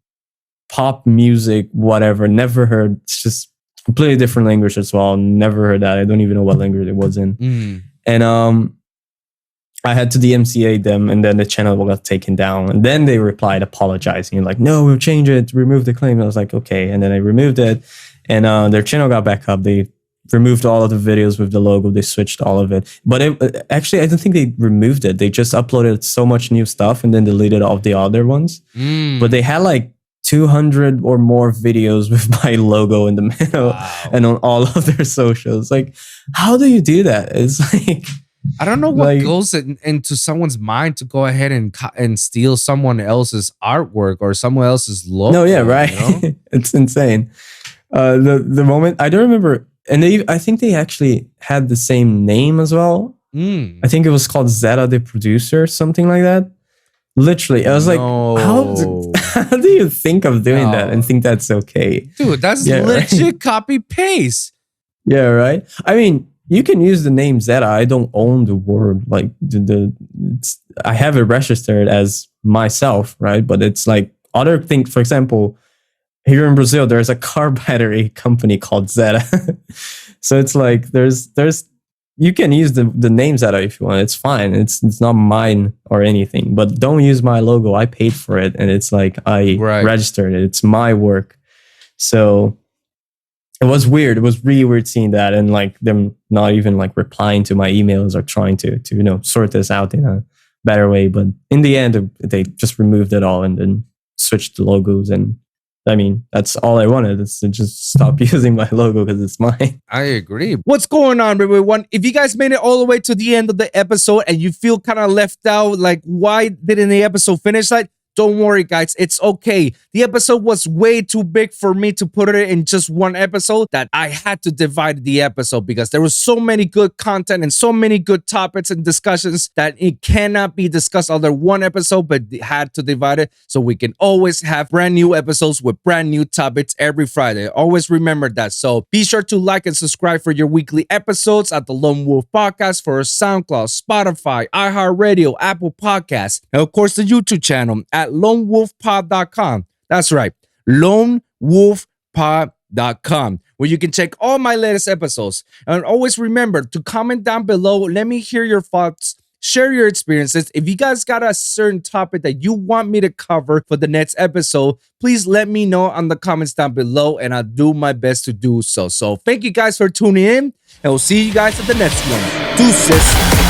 pop music, whatever. Never heard. It's just completely different language as well. Never heard that. I don't even know what language it was in. And I had to DMCA them, and then the channel got taken down. And then they replied apologizing, like, no, we'll change it, remove the claim. I was like, okay. And then I removed it, and their channel got back up. They removed all of the videos with the logo. They switched all of it. But actually, I don't think they removed it. They just uploaded so much new stuff and then deleted all the other ones. But they had like 200 or more videos with my logo in the middle and on all of their socials. Like, how do you do that? It's like... I don't know what goes into someone's mind to go ahead and steal someone else's artwork or someone else's logo. No, yeah, right. It's insane. The moment I don't remember, and I think they actually had the same name as well. I think it was called Zetta the producer, something like that. Literally, I was like, How do you think of doing that and think that's okay? Dude, that's legit right? Copy paste. Yeah, right? I mean, you can use the name Zetta. I don't own the word. Like, I have it registered as myself, right? But it's like other things. For example, here in Brazil, there's a car battery company called Zetta. So it's like there's you can use the name Zetta if you want. It's fine. It's not mine or anything. But don't use my logo. I paid for it, and it's like I registered it. It's my work. So it was weird. It was really weird seeing that, and like them not even like replying to my emails or trying to sort this out in a better way. But in the end, they just removed it all and then switched the logos. And I mean, that's all I wanted, is to just stop using my logo because it's mine. I agree. What's going on, everyone? If you guys made it all the way to the end of the episode and you feel kind of left out, like why didn't the episode finish? Like, don't worry, guys. It's okay. The episode was way too big for me to put it in just one episode, that I had to divide the episode because there was so many good content and so many good topics and discussions that it cannot be discussed under one episode, but had to divide it so we can always have brand new episodes with brand new topics every Friday. Always remember that. So be sure to like and subscribe for your weekly episodes at the Lone Wolv Podcast for SoundCloud, Spotify, iHeartRadio, Apple Podcasts, and of course the YouTube channel at lonewolfpod.com. That's right, lonewolfpod.com, where you can check all my latest episodes. And always remember to comment down below. Let me hear your thoughts. Share your experiences. If you guys got a certain topic that you want me to cover for the next episode, please let me know on the comments down below, and I'll do my best to do so. So thank you guys for tuning in, and we'll see you guys at the next one. Deuces.